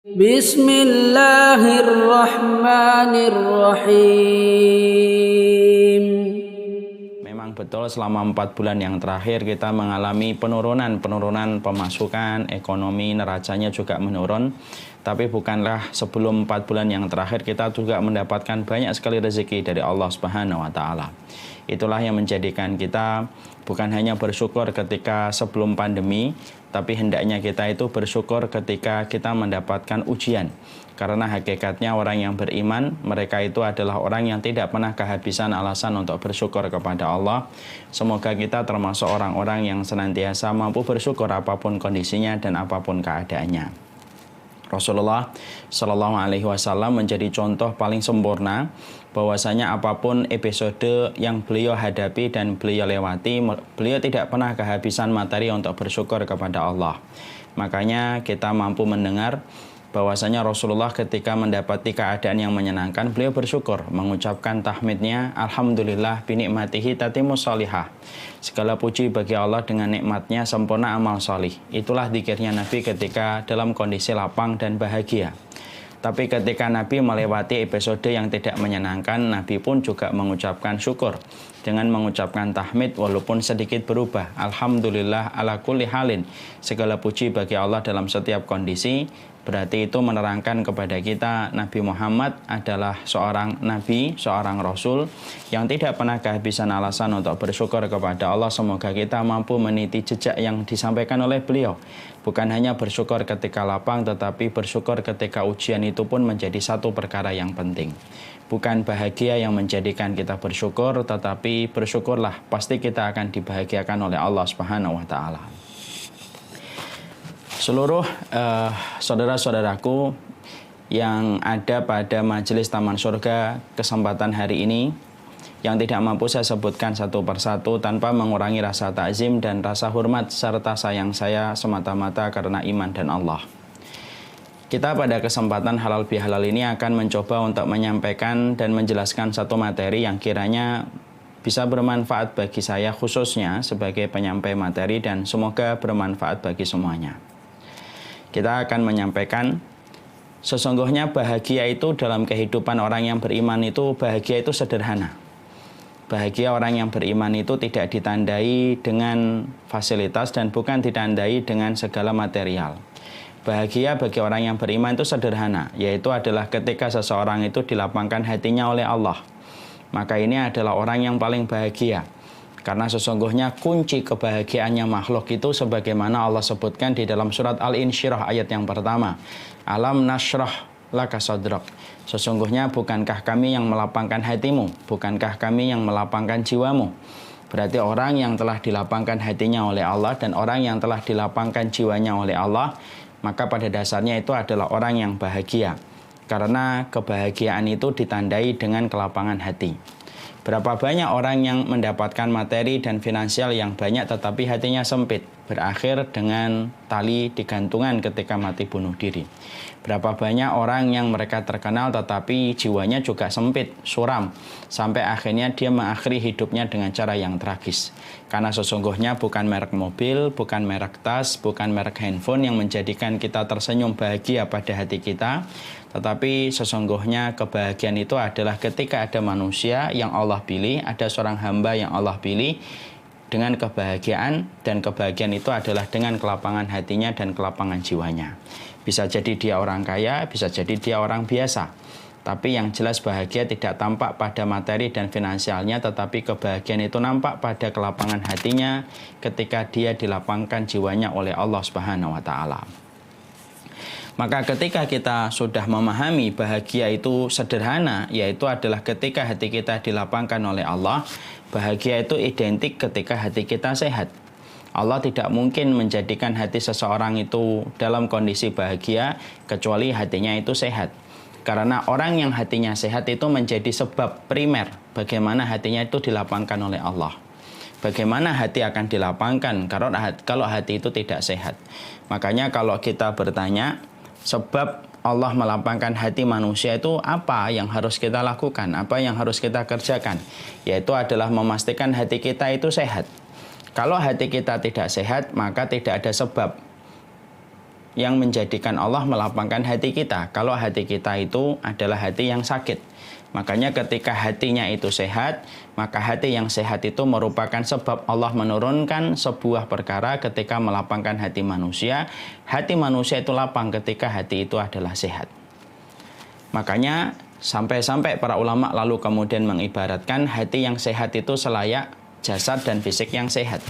Bismillahirrahmanirrahim. Memang betul selama 4 bulan yang terakhir kita mengalami penurunan pemasukan, ekonomi neracanya juga menurun. Tapi bukanlah sebelum 4 bulan yang terakhir kita juga mendapatkan banyak sekali rezeki dari Allah Subhanahu wa taala. Itulah yang menjadikan kita bukan hanya bersyukur ketika sebelum pandemi, tapi hendaknya kita itu bersyukur ketika kita mendapatkan ujian. Karena hakikatnya orang yang beriman, mereka itu adalah orang yang tidak pernah kehabisan alasan untuk bersyukur kepada Allah. Semoga kita termasuk orang-orang yang senantiasa mampu bersyukur apapun kondisinya dan apapun keadaannya. Rasulullah Shallallahu Alaihi Wasallam menjadi contoh paling sempurna bahwasanya apapun episode yang beliau hadapi dan beliau lewati, beliau tidak pernah kehabisan materi untuk bersyukur kepada Allah. Makanya kita mampu mendengar bahwasanya Rasulullah ketika mendapati keadaan yang menyenangkan, beliau bersyukur, mengucapkan tahmidnya, Alhamdulillah binikmatihi tatimus sholihah. Segala puji bagi Allah, dengan nikmatnya sempurna amal solih. Itulah zikirnya Nabi ketika dalam kondisi lapang dan bahagia. Tapi ketika Nabi melewati episode yang tidak menyenangkan, Nabi pun juga mengucapkan syukur dengan mengucapkan tahmid walaupun sedikit berubah. Alhamdulillah ala kulli halin. Segala puji bagi Allah dalam setiap kondisi. Berarti itu menerangkan kepada kita Nabi Muhammad adalah seorang Nabi, seorang Rasul yang tidak pernah kehabisan alasan untuk bersyukur kepada Allah. Semoga kita mampu meniti jejak yang disampaikan oleh beliau. Bukan hanya bersyukur ketika lapang, tetapi bersyukur ketika ujian itu pun menjadi satu perkara yang penting. Bukan bahagia yang menjadikan kita bersyukur, tetapi bersyukurlah, pasti kita akan dibahagiakan oleh Allah Subhanahu wa taala. Seluruh saudara-saudaraku yang ada pada majelis Taman Surga kesempatan hari ini, yang tidak mampu saya sebutkan satu persatu tanpa mengurangi rasa takzim dan rasa hormat serta sayang saya semata-mata karena iman dan Allah. Kita pada kesempatan halal bihalal ini akan mencoba untuk menyampaikan dan menjelaskan satu materi yang kiranya bisa bermanfaat bagi saya khususnya sebagai penyampai materi dan semoga bermanfaat bagi semuanya. Kita akan menyampaikan sesungguhnya bahagia itu dalam kehidupan orang yang beriman itu, bahagia itu sederhana. Bahagia orang yang beriman itu tidak ditandai dengan fasilitas dan bukan ditandai dengan segala material. Bahagia bagi orang yang beriman itu sederhana, yaitu adalah ketika seseorang itu dilapangkan hatinya oleh Allah. Maka ini adalah orang yang paling bahagia. Karena sesungguhnya kunci kebahagiaannya makhluk itu sebagaimana Allah sebutkan di dalam surat Al-Insyirah ayat yang pertama. Alam nashrah laka sadrak. Sesungguhnya bukankah kami yang melapangkan hatimu? Bukankah kami yang melapangkan jiwamu? Berarti orang yang telah dilapangkan hatinya oleh Allah dan orang yang telah dilapangkan jiwanya oleh Allah, maka pada dasarnya itu adalah orang yang bahagia. Karena kebahagiaan itu ditandai dengan kelapangan hati. Berapa banyak orang yang mendapatkan materi dan finansial yang banyak tetapi hatinya sempit, berakhir dengan tali digantungan ketika mati bunuh diri. Berapa banyak orang yang mereka terkenal tetapi jiwanya juga sempit, suram, sampai akhirnya dia mengakhiri hidupnya dengan cara yang tragis. Karena sesungguhnya bukan merek mobil, bukan merek tas, bukan merek handphone yang menjadikan kita tersenyum bahagia pada hati kita, tetapi sesungguhnya kebahagiaan itu adalah ketika ada manusia yang Allah pilih, ada seorang hamba yang Allah pilih dengan kebahagiaan, dan kebahagiaan itu adalah dengan kelapangan hatinya dan kelapangan jiwanya. Bisa jadi dia orang kaya, bisa jadi dia orang biasa. Tapi yang jelas bahagia tidak tampak pada materi dan finansialnya, tetapi kebahagiaan itu nampak pada kelapangan hatinya ketika dia dilapangkan jiwanya oleh Allah Subhanahu wa taala. Maka ketika kita sudah memahami bahagia itu sederhana, yaitu adalah ketika hati kita dilapangkan oleh Allah, bahagia itu identik ketika hati kita sehat. Allah tidak mungkin menjadikan hati seseorang itu dalam kondisi bahagia kecuali hatinya itu sehat. Karena orang yang hatinya sehat itu menjadi sebab primer bagaimana hatinya itu dilapangkan oleh Allah. Bagaimana hati akan dilapangkan kalau hati itu tidak sehat? Makanya kalau kita bertanya, sebab Allah melapangkan hati manusia itu apa yang harus kita lakukan, apa yang harus kita kerjakan? Yaitu adalah memastikan hati kita itu sehat. Kalau hati kita tidak sehat, maka tidak ada sebab yang menjadikan Allah melapangkan hati kita. Kalau hati kita itu adalah hati yang sakit. Makanya ketika hatinya itu sehat, maka hati yang sehat itu merupakan sebab Allah menurunkan sebuah perkara ketika melapangkan hati manusia. Hati manusia itu lapang ketika hati itu adalah sehat. Makanya sampai-sampai para ulama lalu kemudian mengibaratkan hati yang sehat itu selayak jasad dan fisik yang sehat.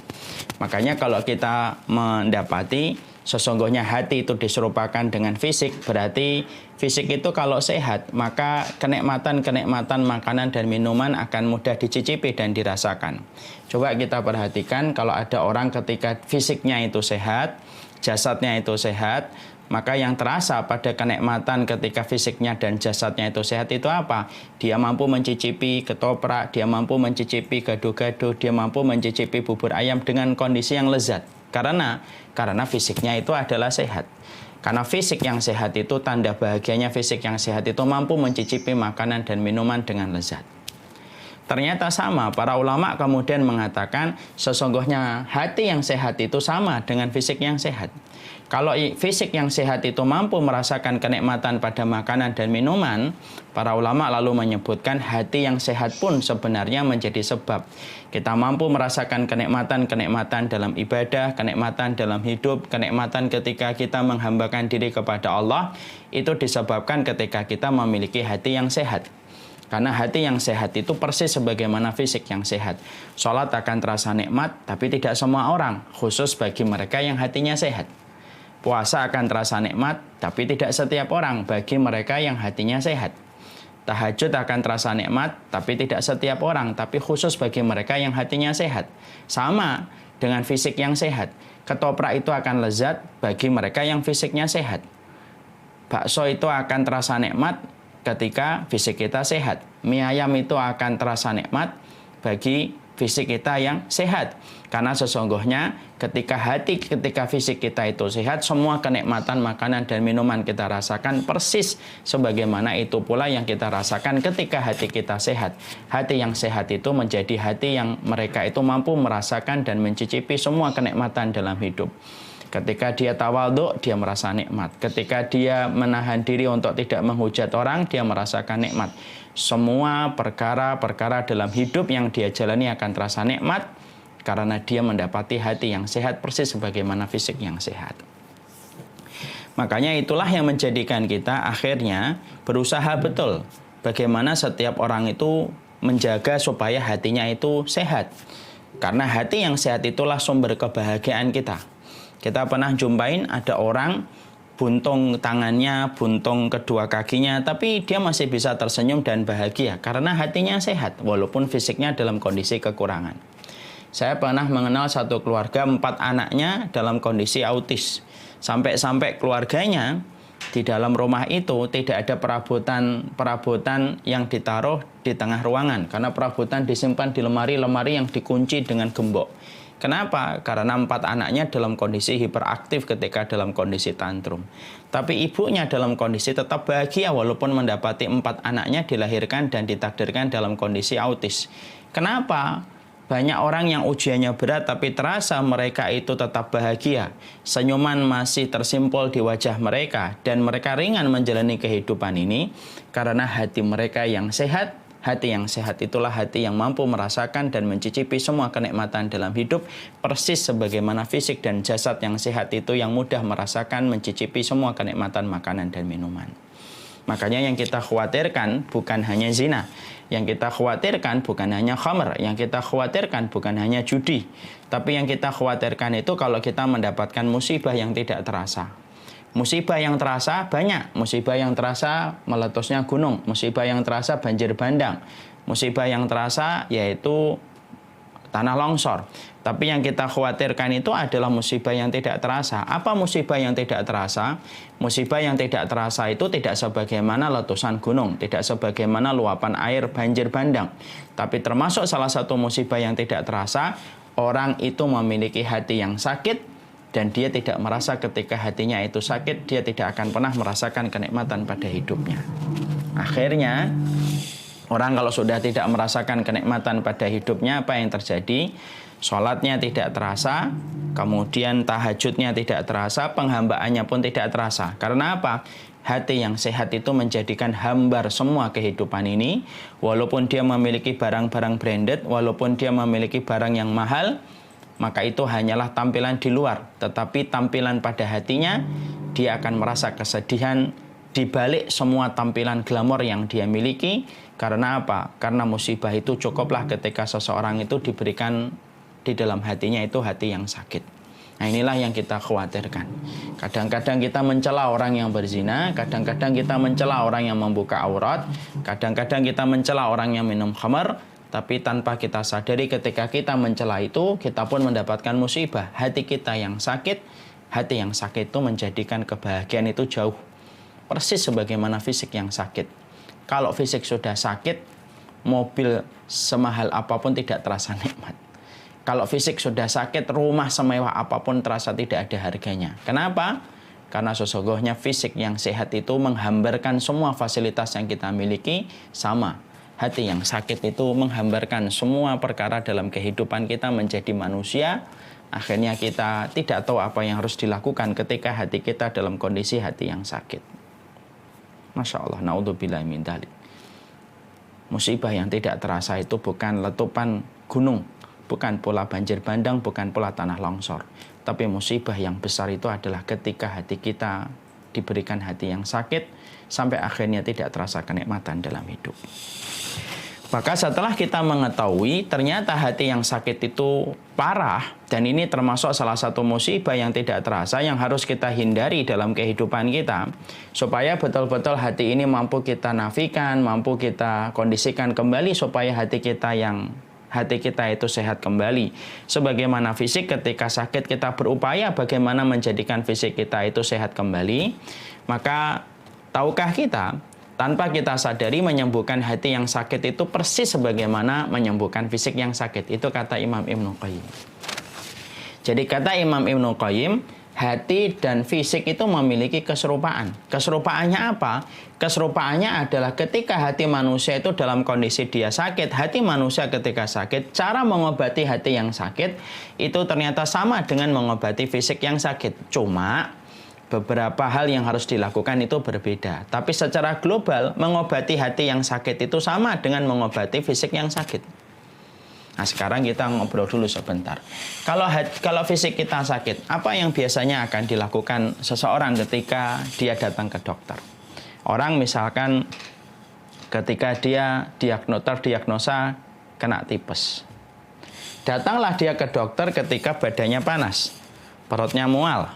Makanya kalau kita mendapati sesungguhnya hati itu diserupakan dengan fisik, berarti fisik itu kalau sehat, maka kenikmatan-kenikmatan makanan dan minuman akan mudah dicicipi dan dirasakan. Coba kita perhatikan kalau ada orang ketika fisiknya itu sehat, jasadnya itu sehat, maka yang terasa pada kenikmatan ketika fisiknya dan jasadnya itu sehat itu apa? Dia mampu mencicipi ketoprak, dia mampu mencicipi gado-gado, dia mampu mencicipi bubur ayam dengan kondisi yang lezat. Karena fisiknya itu adalah sehat. Karena fisik yang sehat itu, tanda bahagianya fisik yang sehat itu mampu mencicipi makanan dan minuman dengan lezat. Ternyata sama, para ulama kemudian mengatakan sesungguhnya hati yang sehat itu sama dengan fisik yang sehat. Kalau fisik yang sehat itu mampu merasakan kenikmatan pada makanan dan minuman, para ulama lalu menyebutkan hati yang sehat pun sebenarnya menjadi sebab kita mampu merasakan kenikmatan-kenikmatan dalam ibadah, kenikmatan dalam hidup, kenikmatan ketika kita menghambakan diri kepada Allah, itu disebabkan ketika kita memiliki hati yang sehat. Karena hati yang sehat itu persis sebagaimana fisik yang sehat. Sholat akan terasa nikmat, tapi tidak semua orang, khusus bagi mereka yang hatinya sehat. Puasa akan terasa nikmat, tapi tidak setiap orang, bagi mereka yang hatinya sehat. Tahajud akan terasa nikmat, tapi tidak setiap orang, tapi khusus bagi mereka yang hatinya sehat. Sama dengan fisik yang sehat. Ketoprak itu akan lezat bagi mereka yang fisiknya sehat. Bakso itu akan terasa nikmat ketika fisik kita sehat. Mie ayam itu akan terasa nikmat bagi fisik kita yang sehat. Karena sesungguhnya ketika fisik kita itu sehat, semua kenikmatan makanan dan minuman kita rasakan persis sebagaimana itu pula yang kita rasakan ketika hati kita sehat. Hati yang sehat itu menjadi hati yang mereka itu mampu merasakan dan mencicipi semua kenikmatan dalam hidup. Ketika dia tawadhu, dia merasa nikmat. Ketika dia menahan diri untuk tidak menghujat orang, dia merasakan nikmat. Semua perkara-perkara dalam hidup yang dia jalani akan terasa nikmat karena dia mendapati hati yang sehat persis sebagaimana fisik yang sehat. Makanya itulah yang menjadikan kita akhirnya berusaha betul bagaimana setiap orang itu menjaga supaya hatinya itu sehat. Karena hati yang sehat itulah sumber kebahagiaan kita. Kita pernah jumpain ada orang buntung tangannya, buntung kedua kakinya, tapi dia masih bisa tersenyum dan bahagia karena hatinya sehat, walaupun fisiknya dalam kondisi kekurangan. Saya pernah mengenal satu keluarga 4 anaknya dalam kondisi autis. Sampai-sampai keluarganya di dalam rumah itu tidak ada perabotan yang ditaruh di tengah ruangan, karena perabotan disimpan di lemari-lemari yang dikunci dengan gembok. Kenapa? Karena 4 anaknya dalam kondisi hiperaktif ketika dalam kondisi tantrum. Tapi ibunya dalam kondisi tetap bahagia walaupun mendapati 4 anaknya dilahirkan dan ditakdirkan dalam kondisi autis. Kenapa? Banyak orang yang ujiannya berat tapi terasa mereka itu tetap bahagia. Senyuman masih tersimpul di wajah mereka dan mereka ringan menjalani kehidupan ini karena hati mereka yang sehat. Hati yang sehat itulah hati yang mampu merasakan dan mencicipi semua kenikmatan dalam hidup persis sebagaimana fisik dan jasad yang sehat itu yang mudah merasakan mencicipi semua kenikmatan makanan dan minuman. Makanya yang kita khawatirkan bukan hanya zina, yang kita khawatirkan bukan hanya khamr, yang kita khawatirkan bukan hanya judi, tapi yang kita khawatirkan itu kalau kita mendapatkan musibah yang tidak terasa. Musibah yang terasa banyak, musibah yang terasa meletusnya gunung, musibah yang terasa banjir bandang, musibah yang terasa yaitu tanah longsor. Tapi yang kita khawatirkan itu adalah musibah yang tidak terasa. Apa musibah yang tidak terasa? Musibah yang tidak terasa itu tidak sebagaimana letusan gunung, tidak sebagaimana luapan air banjir bandang. Tapi termasuk salah satu musibah yang tidak terasa, orang itu memiliki hati yang sakit, dan dia tidak merasa ketika hatinya itu sakit, dia tidak akan pernah merasakan kenikmatan pada hidupnya. Akhirnya, orang kalau sudah tidak merasakan kenikmatan pada hidupnya, apa yang terjadi? Sholatnya tidak terasa, kemudian tahajudnya tidak terasa, penghambaannya pun tidak terasa. Karena apa? Hati yang sehat itu menjadikan hambar semua kehidupan ini. Walaupun dia memiliki barang-barang branded, walaupun dia memiliki barang yang mahal, maka itu hanyalah tampilan di luar. Tetapi tampilan pada hatinya, dia akan merasa kesedihan di balik semua tampilan glamor yang dia miliki. Karena apa? Karena musibah itu cukuplah ketika seseorang itu diberikan di dalam hatinya itu hati yang sakit. Nah, inilah yang kita khawatirkan. Kadang-kadang kita mencela orang yang berzina, kadang-kadang kita mencela orang yang membuka aurat, kadang-kadang kita mencela orang yang minum khamar, tapi tanpa kita sadari ketika kita mencela itu, kita pun mendapatkan musibah. Hati kita yang sakit, hati yang sakit itu menjadikan kebahagiaan itu jauh. Persis sebagaimana fisik yang sakit. Kalau fisik sudah sakit, mobil semahal apapun tidak terasa nikmat. Kalau fisik sudah sakit, rumah semewah apapun terasa tidak ada harganya. Kenapa? Karena sesungguhnya fisik yang sehat itu menghambarkan semua fasilitas yang kita miliki sama. Hati yang sakit itu menghambarkan semua perkara dalam kehidupan kita menjadi manusia. Akhirnya kita tidak tahu apa yang harus dilakukan ketika hati kita dalam kondisi hati yang sakit. Masya Allah, na'udzubillahi min dzalik. Musibah yang tidak terasa itu bukan letupan gunung, bukan pula banjir bandang, bukan pula tanah longsor. Tapi musibah yang besar itu adalah ketika hati kita diberikan hati yang sakit, sampai akhirnya tidak terasa kenikmatan dalam hidup. Maka setelah kita mengetahui ternyata hati yang sakit itu parah, dan ini termasuk salah satu musibah yang tidak terasa yang harus kita hindari dalam kehidupan kita, supaya betul-betul hati ini mampu kita nafikan, mampu kita kondisikan kembali supaya hati kita itu sehat kembali. Sebagaimana fisik ketika sakit kita berupaya bagaimana menjadikan fisik kita itu sehat kembali, maka tahukah kita tanpa kita sadari menyembuhkan hati yang sakit itu persis sebagaimana menyembuhkan fisik yang sakit. Itu kata Imam Ibnu Qayyim. Jadi kata Imam Ibnu Qayyim, hati dan fisik itu memiliki keserupaan. Keserupaannya apa? Keserupaannya adalah ketika hati manusia itu dalam kondisi dia sakit, hati manusia ketika sakit, cara mengobati hati yang sakit itu ternyata sama dengan mengobati fisik yang sakit. Cuma beberapa hal yang harus dilakukan itu berbeda. Tapi secara global, mengobati hati yang sakit itu sama dengan mengobati fisik yang sakit. Nah, sekarang kita ngobrol dulu sebentar. Kalau fisik kita sakit, apa yang biasanya akan dilakukan seseorang ketika dia datang ke dokter? Orang misalkan ketika dia terdiagnosa kena tipes. Datanglah dia ke dokter ketika badannya panas, perutnya mual,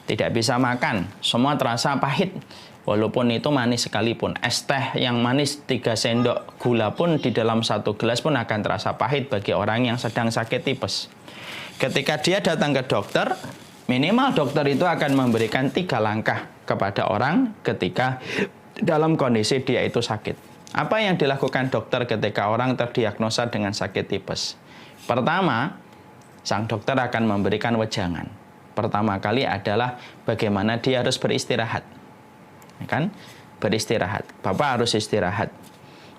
tidak bisa makan, semua terasa pahit. Walaupun itu manis sekalipun, es teh yang manis 3 sendok gula pun di dalam 1 gelas pun akan terasa pahit bagi orang yang sedang sakit tipes. Ketika dia datang ke dokter, minimal dokter itu akan memberikan 3 langkah kepada orang ketika dalam kondisi dia itu sakit. Apa yang dilakukan dokter ketika orang terdiagnosa dengan sakit tipes? Pertama, sang dokter akan memberikan wejangan. Pertama kali adalah bagaimana dia harus beristirahat. Kan? Beristirahat. Bapak harus istirahat.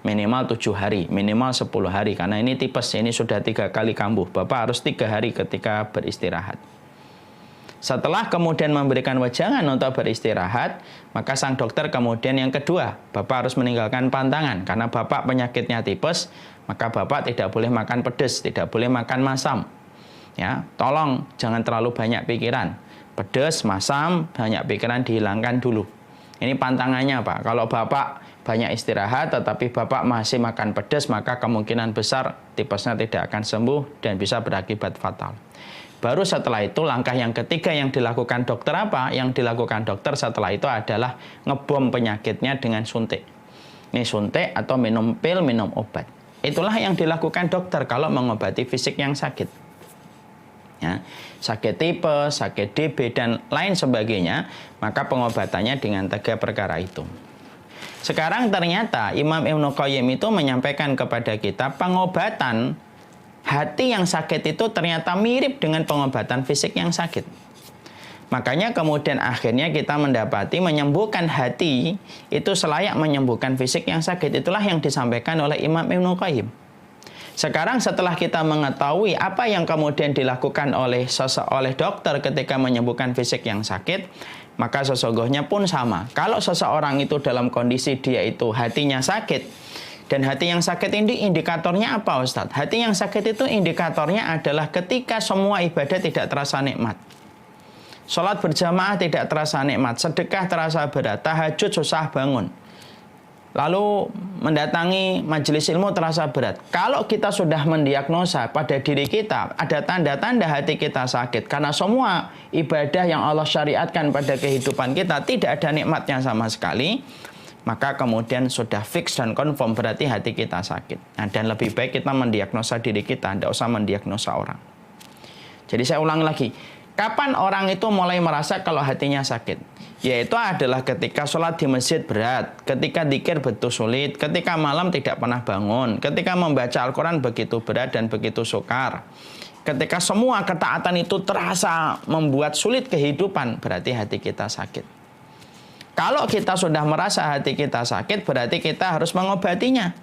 Minimal 7 hari, minimal 10 hari. Karena ini tipes, ini sudah 3 kali kambuh. Bapak harus 3 hari ketika beristirahat. Setelah kemudian memberikan wejangan untuk beristirahat, maka sang dokter kemudian yang kedua, Bapak harus meninggalkan pantangan. Karena Bapak penyakitnya tipes, maka Bapak tidak boleh makan pedas, tidak boleh makan masam. Ya, tolong jangan terlalu banyak pikiran. Pedas, masam, banyak pikiran dihilangkan dulu. Ini pantangannya, Pak. Kalau Bapak banyak istirahat tetapi Bapak masih makan pedas, maka kemungkinan besar tipesnya tidak akan sembuh dan bisa berakibat fatal. Baru setelah itu langkah yang ketiga yang dilakukan dokter apa? Yang dilakukan dokter setelah itu adalah ngebom penyakitnya dengan suntik. Ini suntik atau minum pil, minum obat. Itulah yang dilakukan dokter kalau mengobati fisik yang sakit. Ya, sakit tipes, sakit DB, dan lain sebagainya, maka pengobatannya dengan 3 perkara itu. Sekarang ternyata Imam Ibnu Qayyim itu menyampaikan kepada kita pengobatan hati yang sakit itu ternyata mirip dengan pengobatan fisik yang sakit. Makanya kemudian akhirnya kita mendapati menyembuhkan hati itu selayak menyembuhkan fisik yang sakit. Itulah yang disampaikan oleh Imam Ibnu Qayyim. Sekarang setelah kita mengetahui apa yang kemudian dilakukan oleh dokter ketika menyembuhkan fisik yang sakit, maka sesungguhnya pun sama. Kalau seseorang itu dalam kondisi dia itu hatinya sakit, dan hati yang sakit ini indikatornya apa, Ustadz? Hati yang sakit itu indikatornya adalah ketika semua ibadah tidak terasa nikmat. Sholat berjamaah tidak terasa nikmat, sedekah terasa berat, tahajud susah bangun. Lalu mendatangi majelis ilmu terasa berat. Kalau kita sudah mendiagnosa pada diri kita, ada tanda-tanda hati kita sakit. Karena semua ibadah yang Allah syariatkan pada kehidupan kita tidak ada nikmatnya sama sekali. Maka kemudian sudah fix dan confirm berarti hati kita sakit. Nah, dan lebih baik kita mendiagnosa diri kita, tidak usah mendiagnosa orang. Jadi saya ulang lagi. Kapan orang itu mulai merasa kalau hatinya sakit? Yaitu adalah ketika sholat di masjid berat, ketika dzikir betul sulit, ketika malam tidak pernah bangun, ketika membaca Al-Quran begitu berat dan begitu sukar. Ketika semua ketaatan itu terasa membuat sulit kehidupan, berarti hati kita sakit. Kalau kita sudah merasa hati kita sakit, berarti kita harus mengobatinya.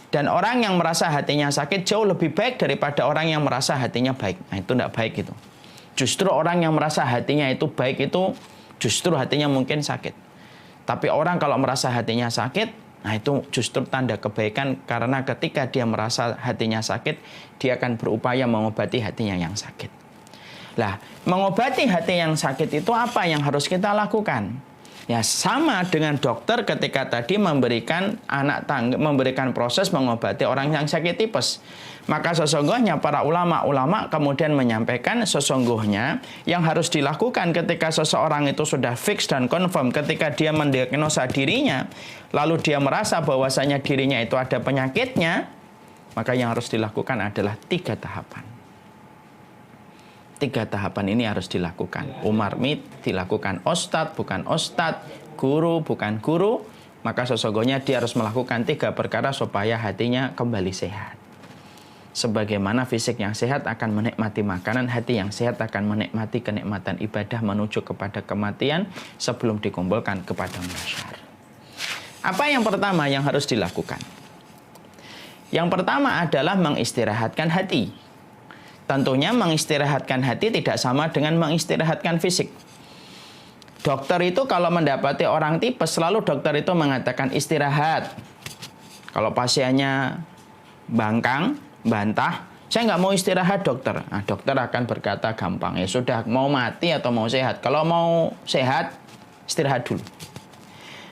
Dan orang yang merasa hatinya sakit jauh lebih baik daripada orang yang merasa hatinya baik. Nah, itu tidak baik itu. Justru orang yang merasa hatinya itu baik itu justru hatinya mungkin sakit. Tapi orang kalau merasa hatinya sakit, nah itu justru tanda kebaikan, karena ketika dia merasa hatinya sakit, dia akan berupaya mengobati hatinya yang sakit. Lah, mengobati hati yang sakit itu apa yang harus kita lakukan? Ya sama dengan dokter ketika tadi memberikan memberikan proses mengobati orang yang sakit tipes. Maka sesungguhnya para ulama kemudian menyampaikan sesungguhnya yang harus dilakukan ketika seseorang itu sudah fix dan confirm ketika dia mendiagnosa dirinya, lalu dia merasa bahwasanya dirinya itu ada penyakitnya, maka yang harus dilakukan adalah 3 tahapan. 3 tahapan ini harus dilakukan. Umar Mid dilakukan Ustadz bukan Ustadz, guru bukan guru, maka sesungguhnya dia harus melakukan 3 perkara supaya hatinya kembali sehat. Sebagaimana fisik yang sehat akan menikmati makanan, hati yang sehat akan menikmati kenikmatan ibadah menuju kepada kematian sebelum dikumpulkan kepada mahsyar. Apa yang pertama yang harus dilakukan? Yang pertama adalah mengistirahatkan hati. Tentunya mengistirahatkan hati tidak sama dengan mengistirahatkan fisik. Dokter itu kalau mendapati orang tipes, selalu dokter itu mengatakan istirahat. Kalau pasiennya bangkang, bantah, saya nggak mau istirahat dokter. Nah, dokter akan berkata gampang, ya sudah, mau mati atau mau sehat? Kalau mau sehat, istirahat dulu.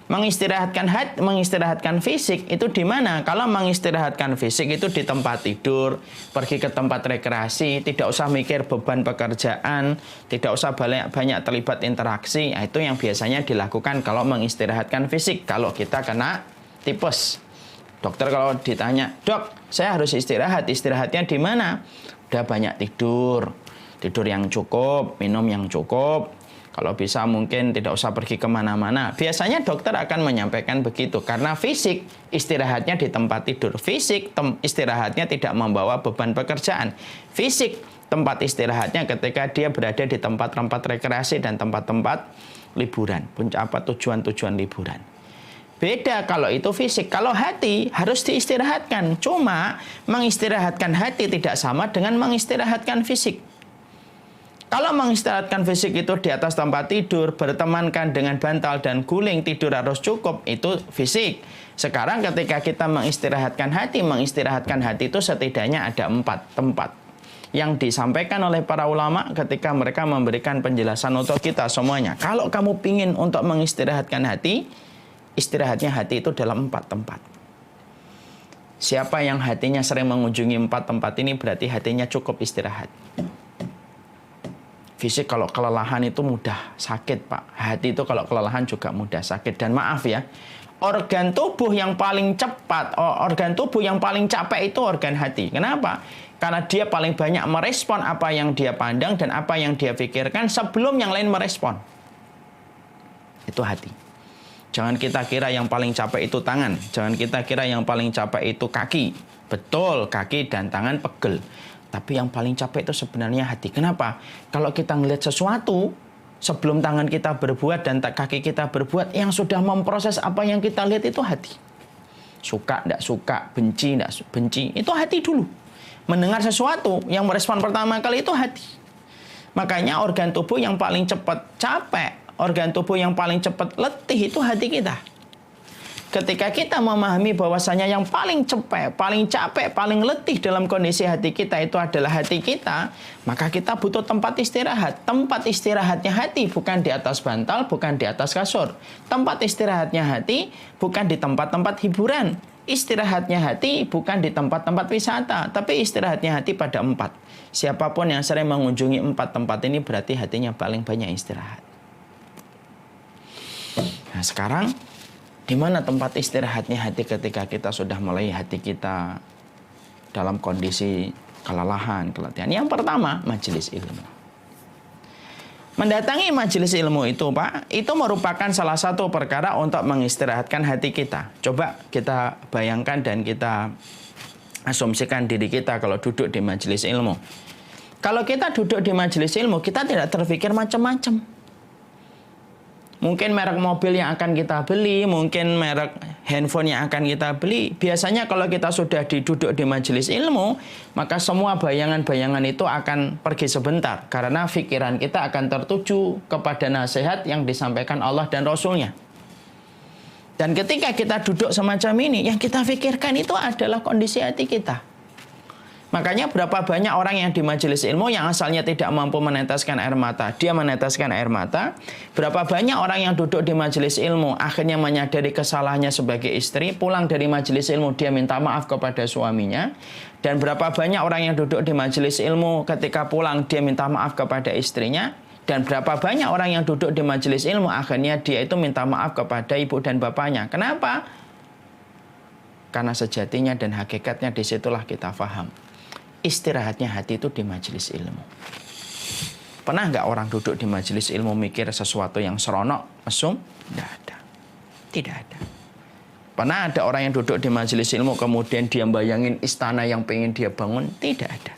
Mengistirahatkan fisik itu di mana? Kalau mengistirahatkan fisik itu di tempat tidur, pergi ke tempat rekreasi, tidak usah mikir beban pekerjaan, tidak usah banyak terlibat interaksi. Nah, itu yang biasanya dilakukan kalau mengistirahatkan fisik. Kalau kita kena tipes, dokter kalau ditanya, dok, saya harus istirahat, istirahatnya di mana? Udah banyak tidur yang cukup, minum yang cukup. Kalau bisa mungkin tidak usah pergi kemana-mana. Biasanya dokter akan menyampaikan begitu. Karena fisik istirahatnya di tempat tidur. Fisik istirahatnya tidak membawa beban pekerjaan. Fisik tempat istirahatnya ketika dia berada di tempat-tempat rekreasi dan tempat-tempat liburan. Tujuan-tujuan liburan. Beda kalau itu fisik. Kalau hati harus diistirahatkan. Cuma mengistirahatkan hati tidak sama dengan mengistirahatkan fisik. Kalau mengistirahatkan fisik itu di atas tempat tidur, bertemankan dengan bantal dan guling, tidur harus cukup, itu fisik. Sekarang ketika kita mengistirahatkan hati itu setidaknya ada 4 tempat yang disampaikan oleh para ulama ketika mereka memberikan penjelasan untuk kita semuanya. Kalau kamu ingin untuk mengistirahatkan hati, istirahatnya hati itu dalam 4 tempat. Siapa yang hatinya sering mengunjungi 4 tempat ini berarti hatinya cukup istirahat. Fisik kalau kelelahan itu mudah sakit, Pak. Hati itu kalau kelelahan juga mudah sakit. Dan maaf ya, organ tubuh yang paling cepat, organ tubuh yang paling capek itu organ hati. Kenapa? Karena dia paling banyak merespon apa yang dia pandang dan apa yang dia pikirkan sebelum yang lain merespon. Itu hati. Jangan kita kira yang paling capek itu tangan. Jangan kita kira yang paling capek itu kaki. Betul, kaki dan tangan pegel. Tapi yang paling capek itu sebenarnya hati. Kenapa? Kalau kita ngelihat sesuatu, sebelum tangan kita berbuat dan kaki kita berbuat, yang sudah memproses apa yang kita lihat itu hati. Suka, tidak suka, benci, tidak benci, itu hati dulu. mendengar sesuatu, yang merespon pertama kali itu hati. Makanya organ tubuh yang paling cepat capek, organ tubuh yang paling cepat letih itu hati kita. Ketika kita memahami bahwasanya yang paling capek, paling letih dalam kondisi hati kita itu adalah hati kita, maka kita butuh tempat istirahat. Tempat istirahatnya hati bukan di atas bantal, bukan di atas kasur. Tempat istirahatnya hati bukan di tempat-tempat hiburan. Istirahatnya hati bukan di tempat-tempat wisata, tapi istirahatnya hati pada 4. Siapapun yang sering mengunjungi 4 tempat ini berarti hatinya paling banyak istirahat. Nah sekarang, di mana tempat istirahatnya hati ketika kita sudah mulai hati kita dalam kondisi kelelahan, keletihan? Yang pertama, majelis ilmu. Mendatangi majelis ilmu itu, Pak, itu merupakan salah satu perkara untuk mengistirahatkan hati kita. Coba kita bayangkan dan kita asumsikan diri kita kalau duduk di majelis ilmu. Kalau kita duduk di majelis ilmu, kita tidak terpikir macam-macam. Mungkin merek mobil yang akan kita beli, mungkin merek handphone yang akan kita beli. Biasanya kalau kita sudah duduk di majelis ilmu, maka semua bayangan-bayangan itu akan pergi sebentar. Karena pikiran kita akan tertuju kepada nasihat yang disampaikan Allah dan Rasulnya. Dan ketika kita duduk semacam ini, yang kita pikirkan itu adalah kondisi hati kita. Makanya berapa banyak orang yang di majelis ilmu yang asalnya tidak mampu meneteskan air mata, dia meneteskan air mata. Berapa banyak orang yang duduk di majelis ilmu akhirnya menyadari kesalahannya sebagai istri, pulang dari majelis ilmu dia minta maaf kepada suaminya. Dan berapa banyak orang yang duduk di majelis ilmu ketika pulang dia minta maaf kepada istrinya. Dan berapa banyak orang yang duduk di majelis ilmu akhirnya dia itu minta maaf kepada ibu dan bapaknya. Kenapa? Karena sejatinya dan hakikatnya disitulah kita paham. Istirahatnya hati itu di majelis ilmu. Pernah nggak orang duduk di majelis ilmu mikir sesuatu yang seronok, mesum? Tidak ada. Tidak ada. Pernah ada orang yang duduk di majelis ilmu kemudian dia bayangin istana yang pengen dia bangun? Tidak ada.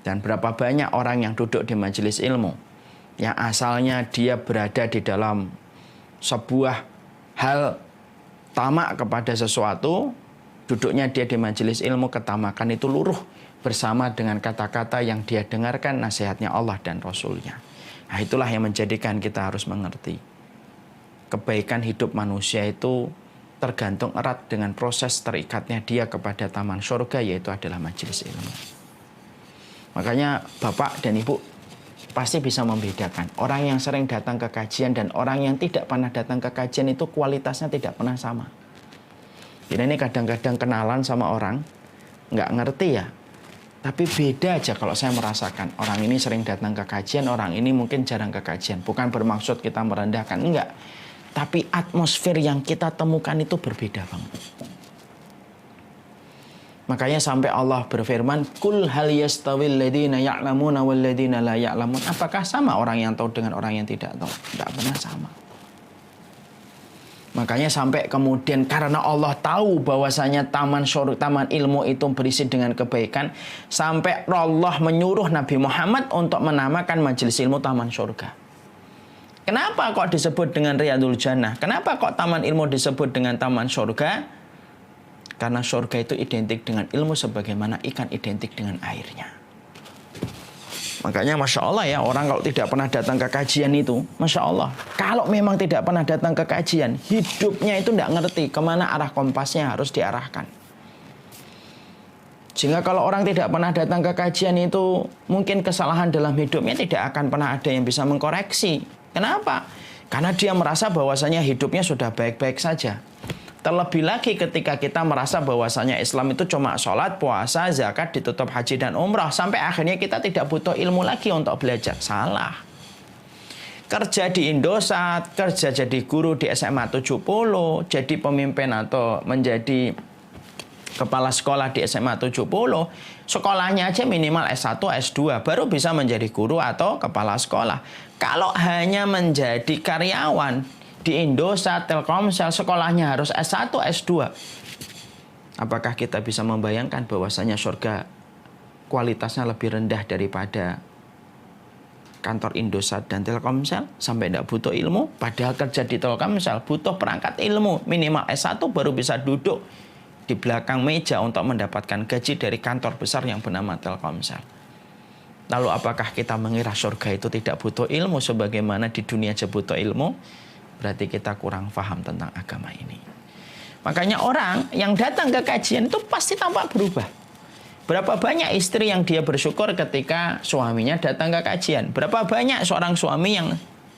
Dan berapa banyak orang yang duduk di majelis ilmu yang asalnya dia berada di dalam sebuah hal tamak kepada sesuatu, duduknya dia di majelis ilmu, ketamakan itu luruh bersama dengan kata-kata yang dia dengarkan nasihatnya Allah dan Rasulnya. Nah itulah yang menjadikan kita harus mengerti. Kebaikan hidup manusia itu tergantung erat dengan proses terikatnya dia kepada taman surga, yaitu adalah majelis ilmu. Makanya Bapak dan Ibu pasti bisa membedakan. Orang yang sering datang ke kajian dan orang yang tidak pernah datang ke kajian itu kualitasnya tidak pernah sama. Jadi ini kadang-kadang kenalan sama orang, nggak ngerti ya. Tapi beda aja kalau saya merasakan. Orang ini sering datang ke kajian, orang ini mungkin jarang ke kajian. Bukan bermaksud kita merendahkan, enggak. Tapi atmosfer yang kita temukan itu berbeda banget. Makanya sampai Allah berfirman, Kul hal yastawil ladina ya'lamuna wal ladina la ya'lamun. Apakah sama orang yang tahu dengan orang yang tidak tahu? Tidak pernah sama. Makanya sampai kemudian karena Allah tahu bahwasanya taman ilmu itu berisi dengan kebaikan, sampai Allah menyuruh Nabi Muhammad untuk menamakan majelis ilmu taman surga. Kenapa kok disebut dengan Riyadul Jannah? Kenapa kok taman ilmu disebut dengan taman surga? Karena surga itu identik dengan ilmu sebagaimana ikan identik dengan airnya. Makanya Masya Allah ya, orang kalau tidak pernah datang ke kajian itu, Masya Allah, kalau memang tidak pernah datang ke kajian, hidupnya itu tidak ngerti kemana arah kompasnya harus diarahkan. Sehingga kalau orang tidak pernah datang ke kajian itu, mungkin kesalahan dalam hidupnya tidak akan pernah ada yang bisa mengkoreksi. Kenapa? Karena dia merasa bahwasanya hidupnya sudah baik-baik saja. Terlebih lagi ketika kita merasa bahwasanya Islam itu cuma sholat, puasa, zakat, ditutup haji dan umrah. Sampai akhirnya kita tidak butuh ilmu lagi untuk belajar. Salah. Kerja di Indosat, kerja jadi guru di SMA 70, jadi pemimpin atau menjadi kepala sekolah di SMA 70, sekolahnya aja minimal S1, S2, baru bisa menjadi guru atau kepala sekolah. Kalau hanya menjadi karyawan di Indosat, Telkomsel, sekolahnya harus S1, S2. Apakah kita bisa membayangkan bahwasanya surga kualitasnya lebih rendah daripada kantor Indosat dan Telkomsel? Sampai tidak butuh ilmu, padahal kerja di Telkomsel butuh perangkat ilmu. Minimal S1 baru bisa duduk di belakang meja untuk mendapatkan gaji dari kantor besar yang bernama Telkomsel. Lalu apakah kita mengira surga itu tidak butuh ilmu sebagaimana di dunia aja butuh ilmu? Berarti kita kurang paham tentang agama ini. Makanya orang yang datang ke kajian itu pasti tampak berubah. Berapa banyak istri yang dia bersyukur ketika suaminya datang ke kajian? Berapa banyak seorang suami yang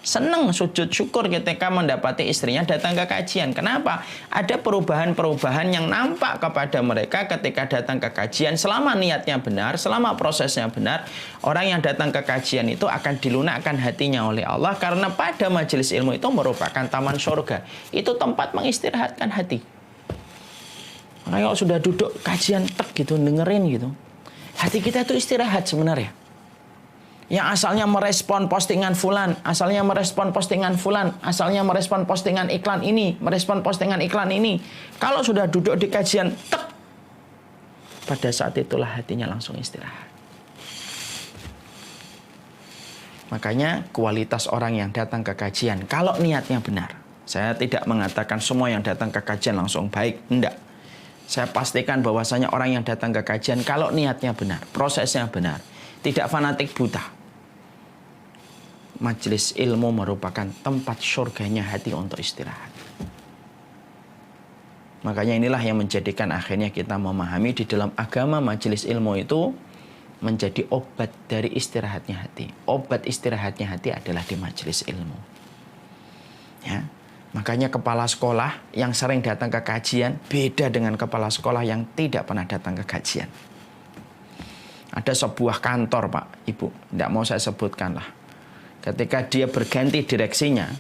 senang sujud syukur ketika mendapati istrinya datang ke kajian? Kenapa? Ada perubahan-perubahan yang nampak kepada mereka ketika datang ke kajian. Selama niatnya benar, selama prosesnya benar, orang yang datang ke kajian itu akan dilunakkan hatinya oleh Allah. Karena pada majelis ilmu itu merupakan taman surga. Itu tempat mengistirahatkan hati. Makanya kalau sudah duduk kajian tek gitu, dengerin gitu, hati kita itu istirahat sebenarnya. Yang asalnya merespon postingan fulan, asalnya merespon postingan fulan, asalnya merespon postingan iklan ini, merespon postingan iklan ini. Kalau sudah duduk di kajian, tek, pada saat itulah hatinya langsung istirahat. Makanya kualitas orang yang datang ke kajian, kalau niatnya benar. Saya tidak mengatakan semua yang datang ke kajian langsung baik, enggak. Saya pastikan bahwasanya orang yang datang ke kajian, kalau niatnya benar, prosesnya benar, tidak fanatik buta. Majelis ilmu merupakan tempat surganya hati untuk istirahat. Makanya inilah yang menjadikan akhirnya kita memahami di dalam agama majelis ilmu itu menjadi obat dari istirahatnya hati. Obat istirahatnya hati adalah di majelis ilmu. Ya. Makanya kepala sekolah yang sering datang ke kajian beda dengan kepala sekolah yang tidak pernah datang ke kajian. Ada sebuah kantor, Pak, Ibu, tidak mau saya sebutkan lah. Ketika dia berganti direksinya,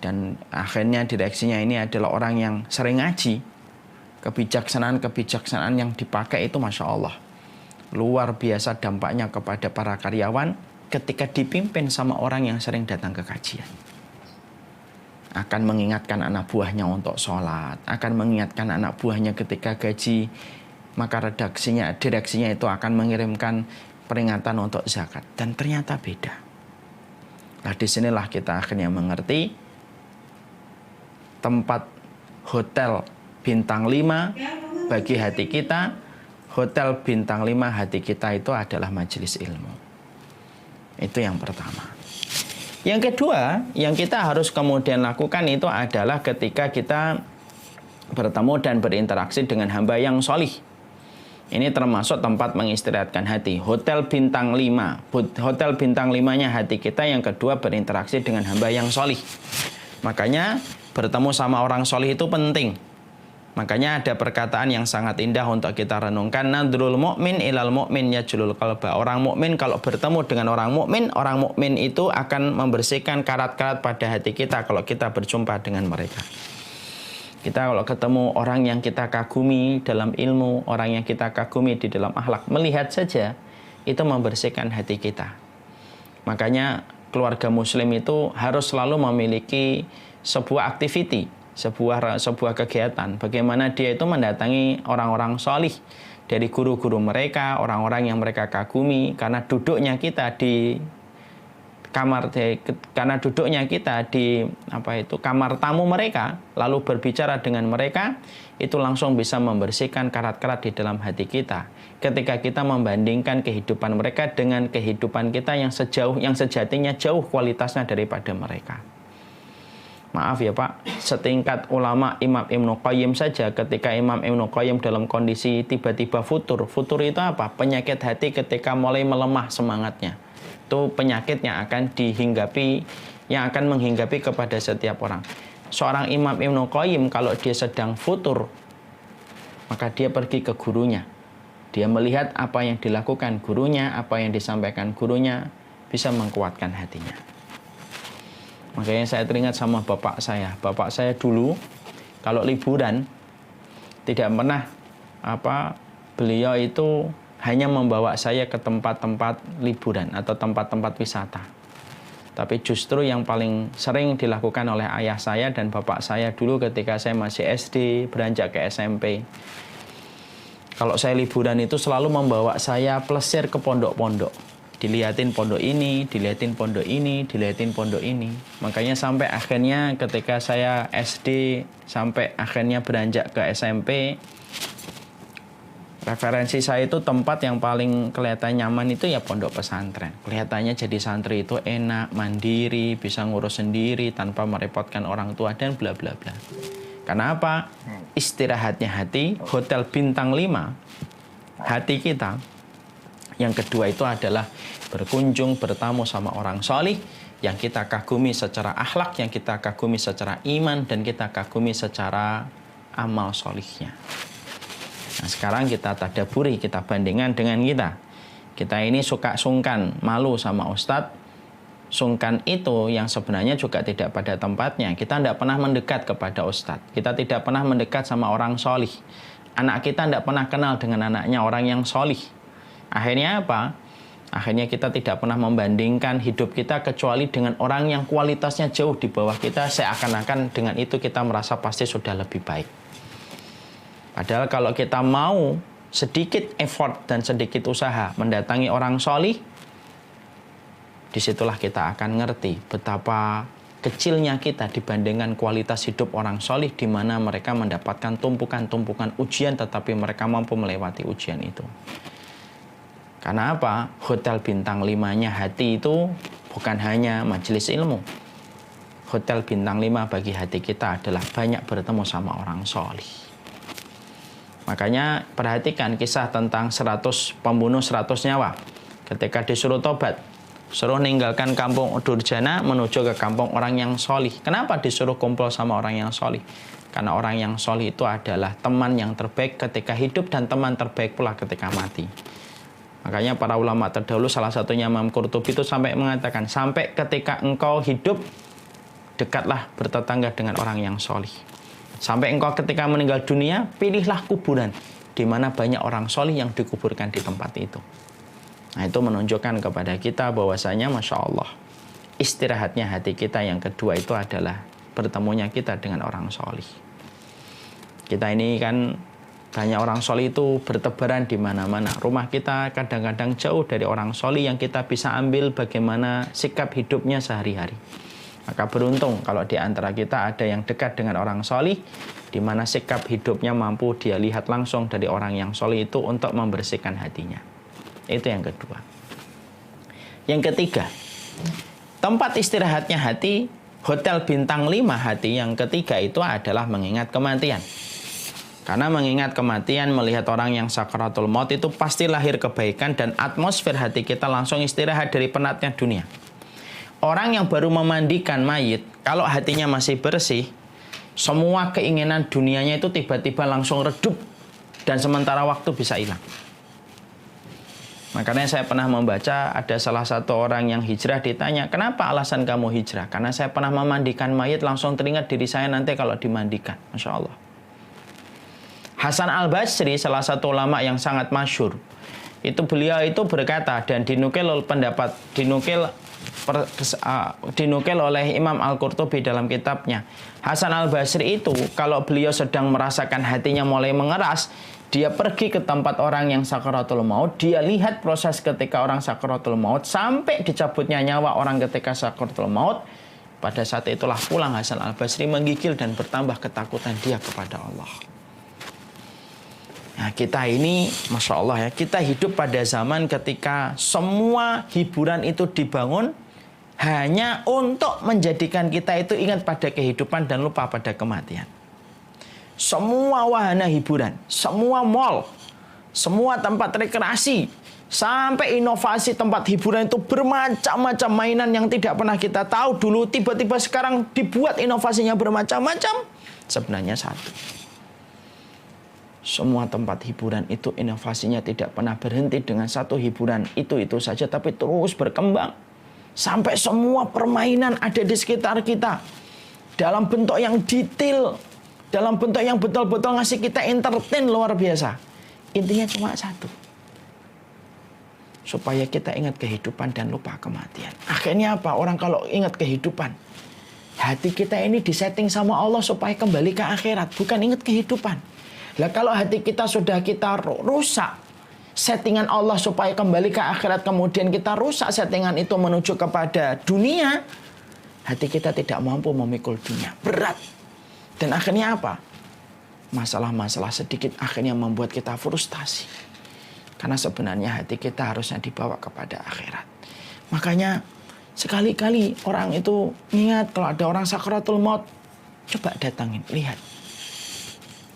dan akhirnya direksinya ini adalah orang yang sering ngaji, kebijaksanaan-kebijaksanaan yang dipakai itu Masya Allah. Luar biasa dampaknya kepada para karyawan ketika dipimpin sama orang yang sering datang ke kajian. Akan mengingatkan anak buahnya untuk sholat, akan mengingatkan anak buahnya ketika gaji, maka direksinya itu akan mengirimkan peringatan untuk zakat. Dan ternyata beda. Nah, disinilah kita akhirnya mengerti tempat hotel bintang 5 bagi hati kita, hotel bintang 5 hati kita itu adalah majelis ilmu. Itu yang pertama. Yang kedua, yang kita harus kemudian lakukan itu adalah ketika kita bertemu dan berinteraksi dengan hamba yang solih. Ini termasuk tempat mengistirahatkan hati. Hotel bintang 5. Hotel bintang 5-nya hati kita. Yang kedua, berinteraksi dengan hamba yang solih. Makanya bertemu sama orang solih itu penting. Makanya ada perkataan yang sangat indah untuk kita renungkan. Nadrul mu'min ilal mu'min yajlul qalba. Orang mukmin kalau bertemu dengan orang mukmin itu akan membersihkan karat-karat pada hati kita kalau kita berjumpa dengan mereka. Kita kalau ketemu orang yang kita kagumi dalam ilmu, orang yang kita kagumi di dalam akhlak, melihat saja itu membersihkan hati kita. Makanya keluarga muslim itu harus selalu memiliki sebuah aktiviti, sebuah kegiatan. Bagaimana dia itu mendatangi orang-orang solih dari guru-guru mereka, orang-orang yang mereka kagumi, karena duduknya kita di kamar kamar tamu mereka, lalu berbicara dengan mereka, itu langsung bisa membersihkan karat-karat di dalam hati kita. Ketika kita membandingkan kehidupan mereka dengan kehidupan kita yang sejatinya jauh kualitasnya daripada mereka. Maaf ya Pak, setingkat ulama Imam Ibnu Qayyim saja, ketika Imam Ibnu Qayyim dalam kondisi tiba-tiba futur. Futur itu apa? Penyakit hati ketika mulai melemah semangatnya. Itu penyakit yang akan menghinggapi kepada setiap orang. Seorang Imam Ibnu Qayyim kalau dia sedang futur, maka dia pergi ke gurunya. Dia melihat apa yang dilakukan gurunya, apa yang disampaikan gurunya, bisa mengkuatkan hatinya. Makanya saya teringat sama bapak saya. Bapak saya dulu kalau liburan tidak pernah beliau itu hanya membawa saya ke tempat-tempat liburan atau tempat-tempat wisata. Tapi justru yang paling sering dilakukan oleh ayah saya dan bapak saya dulu ketika saya masih SD, beranjak ke SMP. Kalau saya liburan itu selalu membawa saya plesir ke pondok-pondok. Dilihatin pondok ini, dilihatin pondok ini, dilihatin pondok ini. Makanya sampai akhirnya ketika saya SD, sampai akhirnya beranjak ke SMP, Referensi saya itu tempat yang paling kelihatan nyaman itu ya pondok pesantren. Kelihatannya jadi santri itu enak, mandiri, bisa ngurus sendiri tanpa merepotkan orang tua dan bla bla bla. Karena apa? Istirahatnya hati, hotel bintang 5 hati kita. Yang kedua itu adalah berkunjung, bertamu sama orang solih yang kita kagumi secara akhlak, yang kita kagumi secara iman, dan kita kagumi secara amal solihnya. Nah, sekarang kita tadaburi, kita bandingkan dengan kita. Kita ini suka sungkan, malu sama ustadz. Sungkan itu yang sebenarnya juga tidak pada tempatnya. Kita tidak pernah mendekat kepada ustadz. Kita tidak pernah mendekat sama orang solih. Anak kita tidak pernah kenal dengan anaknya orang yang solih. Akhirnya apa? Akhirnya kita tidak pernah membandingkan hidup kita kecuali dengan orang yang kualitasnya jauh di bawah kita. Seakan-akan dengan itu kita merasa pasti sudah lebih baik. Padahal kalau kita mau sedikit effort dan sedikit usaha mendatangi orang solih, disitulah kita akan ngerti betapa kecilnya kita dibandingkan kualitas hidup orang solih, di mana mereka mendapatkan tumpukan-tumpukan ujian tetapi mereka mampu melewati ujian itu. Karena apa? Hotel bintang 5-nya hati itu bukan hanya majelis ilmu. Hotel bintang 5 bagi hati kita adalah banyak bertemu sama orang solih. Makanya perhatikan kisah tentang 100 pembunuh 100 nyawa. Ketika disuruh tobat, suruh ninggalkan kampung Durjana menuju ke kampung orang yang solih. Kenapa disuruh kumpul sama orang yang solih? Karena orang yang solih itu adalah teman yang terbaik ketika hidup dan teman terbaik pula ketika mati. Makanya para ulama terdahulu, salah satunya Imam Qurtubi itu sampai mengatakan, sampai ketika engkau hidup, dekatlah bertetangga dengan orang yang solih. Sampai engkau ketika meninggal dunia, pilihlah kuburan di mana banyak orang solih yang dikuburkan di tempat itu. Nah, itu menunjukkan kepada kita bahwasanya Masya Allah, istirahatnya hati kita yang kedua itu adalah bertemunya kita dengan orang solih. Kita ini kan banyak orang solih itu bertebaran di mana-mana. Rumah kita kadang-kadang jauh dari orang solih yang kita bisa ambil bagaimana sikap hidupnya sehari-hari. Maka beruntung kalau di antara kita ada yang dekat dengan orang solih, di mana sikap hidupnya mampu dia lihat langsung dari orang yang solih itu untuk membersihkan hatinya. Itu yang kedua. Yang ketiga, tempat istirahatnya hati, hotel bintang 5 hati yang ketiga itu adalah mengingat kematian. Karena mengingat kematian, melihat orang yang sakaratul maut itu pasti lahir kebaikan dan atmosfer hati kita langsung istirahat dari penatnya dunia. Orang yang baru memandikan mayit, kalau hatinya masih bersih, semua keinginan dunianya itu tiba-tiba langsung redup dan sementara waktu bisa hilang. Makanya saya pernah membaca ada salah satu orang yang hijrah ditanya, kenapa alasan kamu hijrah? Karena saya pernah memandikan mayit langsung teringat diri saya nanti kalau dimandikan. Masya Allah. Hasan Al-Basri, salah satu ulama yang sangat masyhur, itu beliau itu berkata dan dinukil oleh Imam Al-Qurtubi dalam kitabnya. Hasan Al-Basri itu kalau beliau sedang merasakan hatinya mulai mengeras, dia pergi ke tempat orang yang sakaratul maut, dia lihat proses ketika orang sakaratul maut sampai dicabutnya nyawa orang ketika sakaratul maut. Pada saat itulah pulang Hasan Al-Basri menggigil dan bertambah ketakutan dia kepada Allah. Nah, kita ini, Masya Allah ya, kita hidup pada zaman ketika semua hiburan itu dibangun hanya untuk menjadikan kita itu ingat pada kehidupan dan lupa pada kematian. Semua wahana hiburan, semua mall, semua tempat rekreasi, sampai inovasi tempat hiburan itu bermacam-macam mainan yang tidak pernah kita tahu dulu, tiba-tiba sekarang dibuat inovasinya bermacam-macam. Sebenarnya satu. Semua tempat hiburan itu inovasinya tidak pernah berhenti dengan satu hiburan itu saja, tapi terus berkembang. Sampai semua permainan ada di sekitar kita. Dalam bentuk yang detail, dalam bentuk yang betul-betul ngasih kita entertain luar biasa. Intinya cuma satu. Supaya kita ingat kehidupan dan lupa kematian. Akhirnya apa? Orang kalau ingat kehidupan, hati kita ini disetting sama Allah supaya kembali ke akhirat, bukan ingat kehidupan. Lah kalau hati kita sudah kita rusak settingan Allah supaya kembali ke akhirat, kemudian kita rusak settingan itu menuju kepada dunia, hati kita tidak mampu memikul dunia, berat. Dan akhirnya apa? masalah-masalah sedikit akhirnya membuat kita frustasi. Karena sebenarnya hati kita harusnya dibawa kepada akhirat. Makanya sekali-kali orang itu ingat kalau ada orang sakaratul maut, coba datangin, lihat.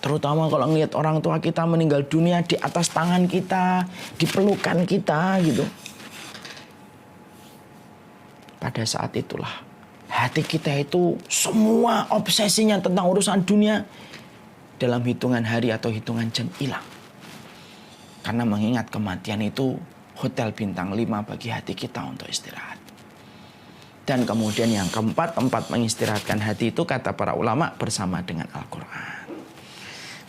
Terutama kalau ngelihat orang tua kita meninggal dunia di atas tangan kita, di pelukan kita gitu. Pada saat itulah hati kita itu semua obsesinya tentang urusan dunia dalam hitungan hari atau hitungan jam hilang. Karena mengingat kematian itu hotel bintang 5 bagi hati kita untuk istirahat. Dan kemudian yang keempat, tempat mengistirahatkan hati itu kata para ulama bersama dengan Al-Quran.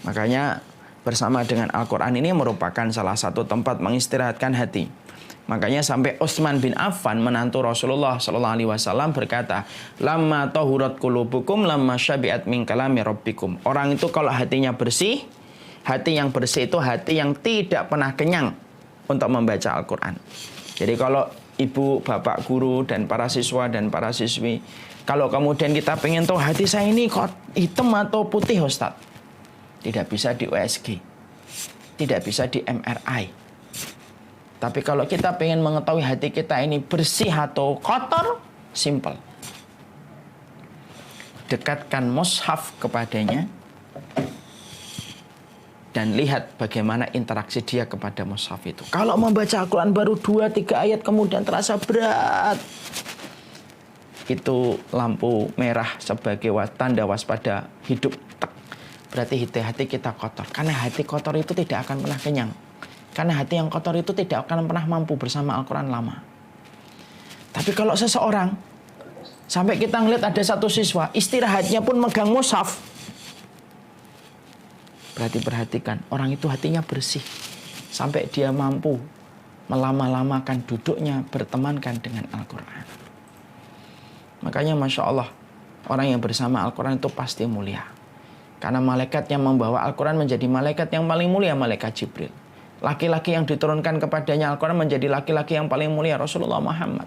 Makanya bersama dengan Al-Quran ini merupakan salah satu tempat mengistirahatkan hati. Makanya sampai Utsman bin Affan menantu Rasulullah SAW berkata, "Lamma tahurat qulubukum lamma syabi'at min kalami rabbikum." Orang itu kalau hatinya bersih, hati yang bersih itu hati yang tidak pernah kenyang untuk membaca Al-Quran. Jadi kalau ibu, bapak, guru, dan para siswa dan para siswi, kalau kemudian kita pengen tahu hati saya ini kok hitam atau putih Ustaz, tidak bisa di USG, tidak bisa di MRI. Tapi kalau kita pengen mengetahui hati kita ini bersih atau kotor, simple. Dekatkan mushaf kepadanya dan lihat bagaimana interaksi dia kepada mushaf itu. Kalau membaca Al-Quran baru 2-3 ayat kemudian terasa berat, itu lampu merah sebagai tanda waspada hidup. Berarti hati kita kotor. Karena hati kotor itu tidak akan pernah kenyang. Karena hati yang kotor itu tidak akan pernah mampu bersama Al-Quran lama. Tapi kalau seseorang, sampai kita ngeliat ada satu siswa, istirahatnya pun megang mushaf, berarti perhatikan, orang itu hatinya bersih. Sampai dia mampu melama-lamakan duduknya, bertemankan dengan Al-Quran. Makanya Masya Allah, orang yang bersama Al-Quran itu pasti mulia. Karena malaikat yang membawa Al-Quran menjadi malaikat yang paling mulia, malaikat Jibril. Laki-laki yang diturunkan kepadanya Al-Quran menjadi laki-laki yang paling mulia, Rasulullah Muhammad.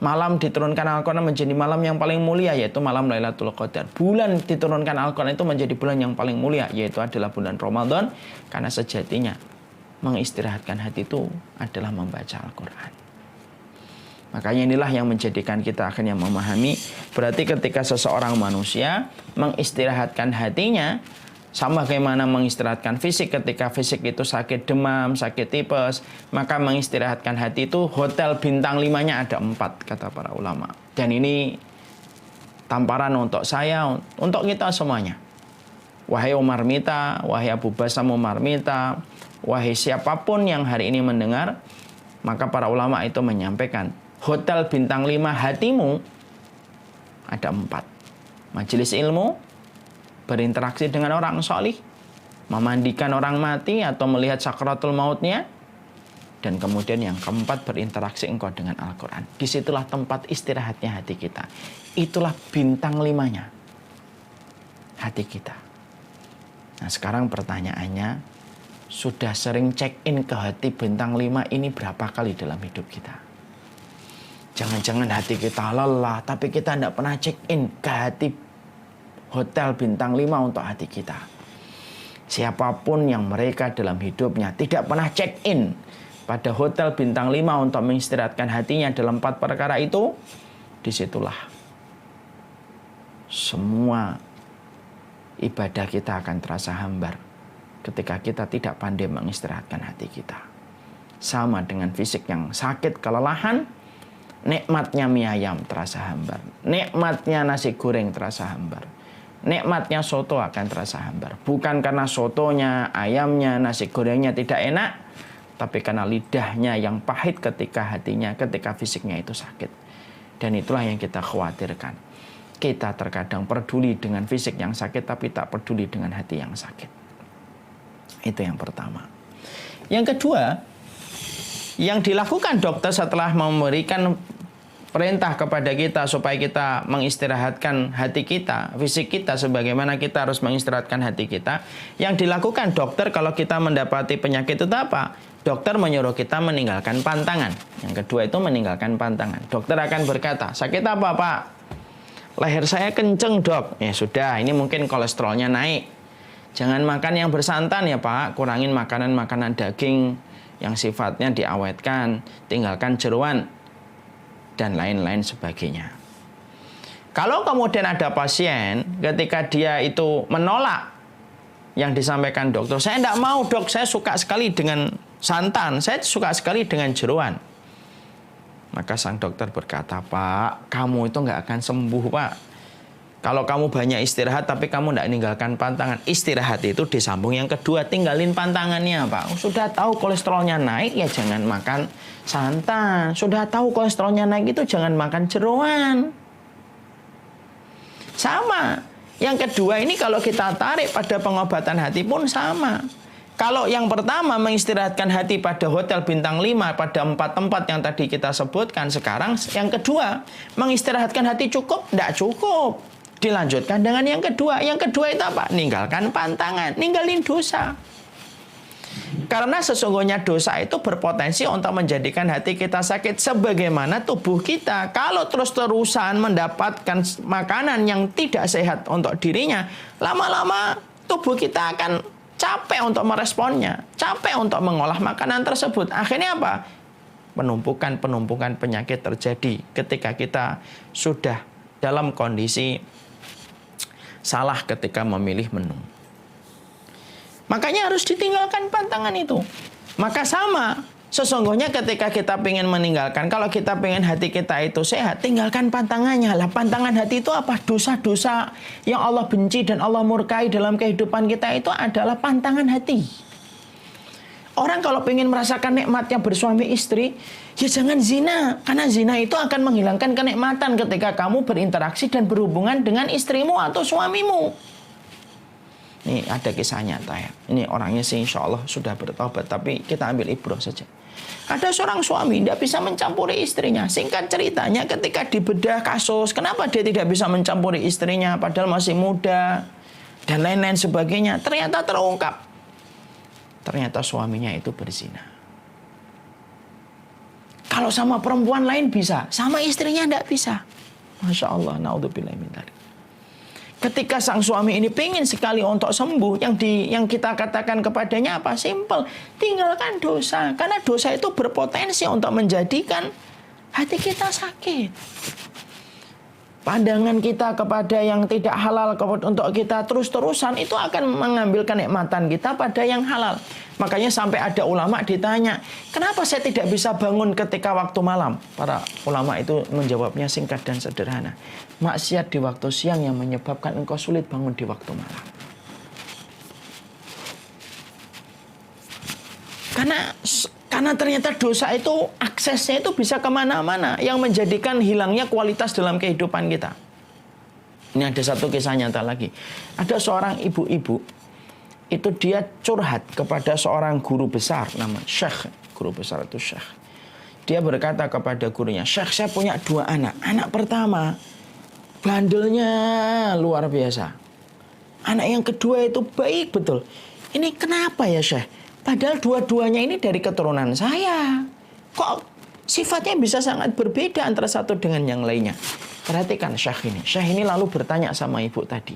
Malam diturunkan Al-Quran menjadi malam yang paling mulia, yaitu malam Lailatul Qadar. Bulan diturunkan Al-Quran itu menjadi bulan yang paling mulia, yaitu adalah bulan Ramadan. Karena sejatinya mengistirahatkan hati itu adalah membaca Al-Quran. Makanya inilah yang menjadikan kita akhirnya memahami, berarti ketika seseorang manusia mengistirahatkan hatinya, sama bagaimana mengistirahatkan fisik, ketika fisik itu sakit demam, sakit tipes, maka mengistirahatkan hati itu hotel bintang 5-nya ada 4, kata para ulama. Dan ini tamparan untuk saya, untuk kita semuanya. Wahai Umar Mita, wahai Abu Basam Umar Mita, wahai siapapun yang hari ini mendengar, maka para ulama itu menyampaikan, hotel bintang 5 hatimu ada 4. Majelis ilmu, berinteraksi dengan orang solih, memandikan orang mati atau melihat sakaratul mautnya, dan kemudian yang keempat berinteraksi engkau dengan Al-Quran. Disitulah tempat istirahatnya hati kita. Itulah bintang 5-nya hati kita. Nah sekarang pertanyaannya, sudah sering check-in ke hati bintang 5 ini berapa kali dalam hidup kita? Jangan-jangan hati kita lelah, tapi kita tidak pernah check-in ke hati hotel bintang 5 untuk hati kita. Siapapun yang mereka dalam hidupnya tidak pernah check-in pada hotel bintang 5 untuk mengistirahatkan hatinya dalam 4 perkara itu, disitulah semua ibadah kita akan terasa hambar ketika kita tidak pandai mengistirahatkan hati kita. Sama dengan fisik yang sakit, kelelahan, nikmatnya mie ayam terasa hambar, nikmatnya nasi goreng terasa hambar, nikmatnya soto akan terasa hambar. Bukan karena sotonya, ayamnya, nasi gorengnya tidak enak, tapi karena lidahnya yang pahit ketika hatinya, ketika fisiknya itu sakit. Dan itulah yang kita khawatirkan. Kita terkadang peduli dengan fisik yang sakit, tapi tak peduli dengan hati yang sakit. Itu yang pertama. Yang kedua, yang dilakukan dokter setelah memberikan perintah kepada kita supaya kita mengistirahatkan hati kita, fisik kita, sebagaimana kita harus mengistirahatkan hati kita. Yang dilakukan dokter kalau kita mendapati penyakit itu apa? Dokter menyuruh kita meninggalkan pantangan. Yang kedua itu meninggalkan pantangan. Dokter akan berkata, sakit apa Pak? Leher saya kenceng dok. Ya sudah, ini mungkin kolesterolnya naik. Jangan makan yang bersantan ya Pak, kurangin makanan-makanan daging yang sifatnya diawetkan, tinggalkan jeroan, dan lain-lain sebagainya. Kalau kemudian ada pasien ketika dia itu menolak yang disampaikan dokter, saya tidak mau dok, saya suka sekali dengan santan, saya suka sekali dengan jeroan. Maka sang dokter berkata, Pak, kamu itu nggak akan sembuh Pak. Kalau kamu banyak istirahat tapi kamu tidak meninggalkan pantangan. Istirahat itu disambung yang kedua, tinggalin pantangannya Pak. Sudah tahu kolesterolnya naik ya jangan makan santan. Sudah tahu kolesterolnya naik itu jangan makan jeroan. Sama. Yang kedua ini kalau kita tarik pada pengobatan hati pun sama. Kalau yang pertama mengistirahatkan hati pada hotel bintang 5 pada 4 tempat yang tadi kita sebutkan, sekarang yang kedua mengistirahatkan hati cukup? Tidak cukup. Dilanjutkan dengan yang kedua. Yang kedua itu apa? Ninggalkan pantangan, ninggalin dosa. Karena sesungguhnya dosa itu berpotensi untuk menjadikan hati kita sakit. Sebagaimana tubuh kita, kalau terus-terusan mendapatkan makanan yang tidak sehat untuk dirinya, lama-lama tubuh kita akan capek untuk meresponnya, capek untuk mengolah makanan tersebut. Akhirnya apa? Penumpukan penyakit terjadi ketika kita sudah dalam kondisi salah ketika memilih menu. Makanya harus ditinggalkan pantangan itu. Maka sama, sesungguhnya ketika kita ingin meninggalkan, kalau kita ingin hati kita itu sehat, tinggalkan pantangannya. Lah pantangan hati itu apa? Dosa-dosa yang Allah benci dan Allah murkai dalam kehidupan kita itu adalah pantangan hati. Orang kalau ingin merasakan nikmatnya bersuami istri, ya jangan zina. Karena zina itu akan menghilangkan kenikmatan ketika kamu berinteraksi dan berhubungan dengan istrimu atau suamimu. Ini ada kisah nyata ya. Ini orangnya sih insya Allah sudah bertobat, tapi kita ambil ibrah saja. Ada seorang suami tidak bisa mencampuri istrinya. Singkat ceritanya ketika dibedah kasus, kenapa dia tidak bisa mencampuri istrinya padahal masih muda dan lain-lain sebagainya. Ternyata terungkap. Ternyata suaminya itu berzina. Kalau sama perempuan lain bisa, sama istrinya tidak bisa. Masya Allah, naudzubillah min dzalik. Ketika sang suami ini pengen sekali untuk sembuh, yang kita katakan kepadanya apa? Simple, tinggalkan dosa. Karena dosa itu berpotensi untuk menjadikan hati kita sakit. Pandangan kita kepada yang tidak halal untuk kita terus-terusan itu akan mengambil kenikmatan kita pada yang halal. Makanya sampai ada ulama ditanya, kenapa saya tidak bisa bangun ketika waktu malam? Para ulama itu menjawabnya singkat dan sederhana. Maksiat di waktu siang yang menyebabkan engkau sulit bangun di waktu malam. Karena ternyata dosa itu aksesnya itu bisa kemana-mana, yang menjadikan hilangnya kualitas dalam kehidupan kita. Ini ada satu kisah nyata lagi. Ada seorang ibu-ibu, itu dia curhat kepada seorang guru besar, nama Syekh. Guru besar itu Syekh. Dia berkata kepada gurunya, Syekh, saya punya 2 anak. Anak pertama, bandelnya luar biasa. Anak yang kedua itu baik betul. Ini kenapa ya Syekh? Padahal dua-duanya ini dari keturunan saya. Kok sifatnya bisa sangat berbeda antara satu dengan yang lainnya? Perhatikan Syekh ini. Syekh ini lalu bertanya sama ibu tadi.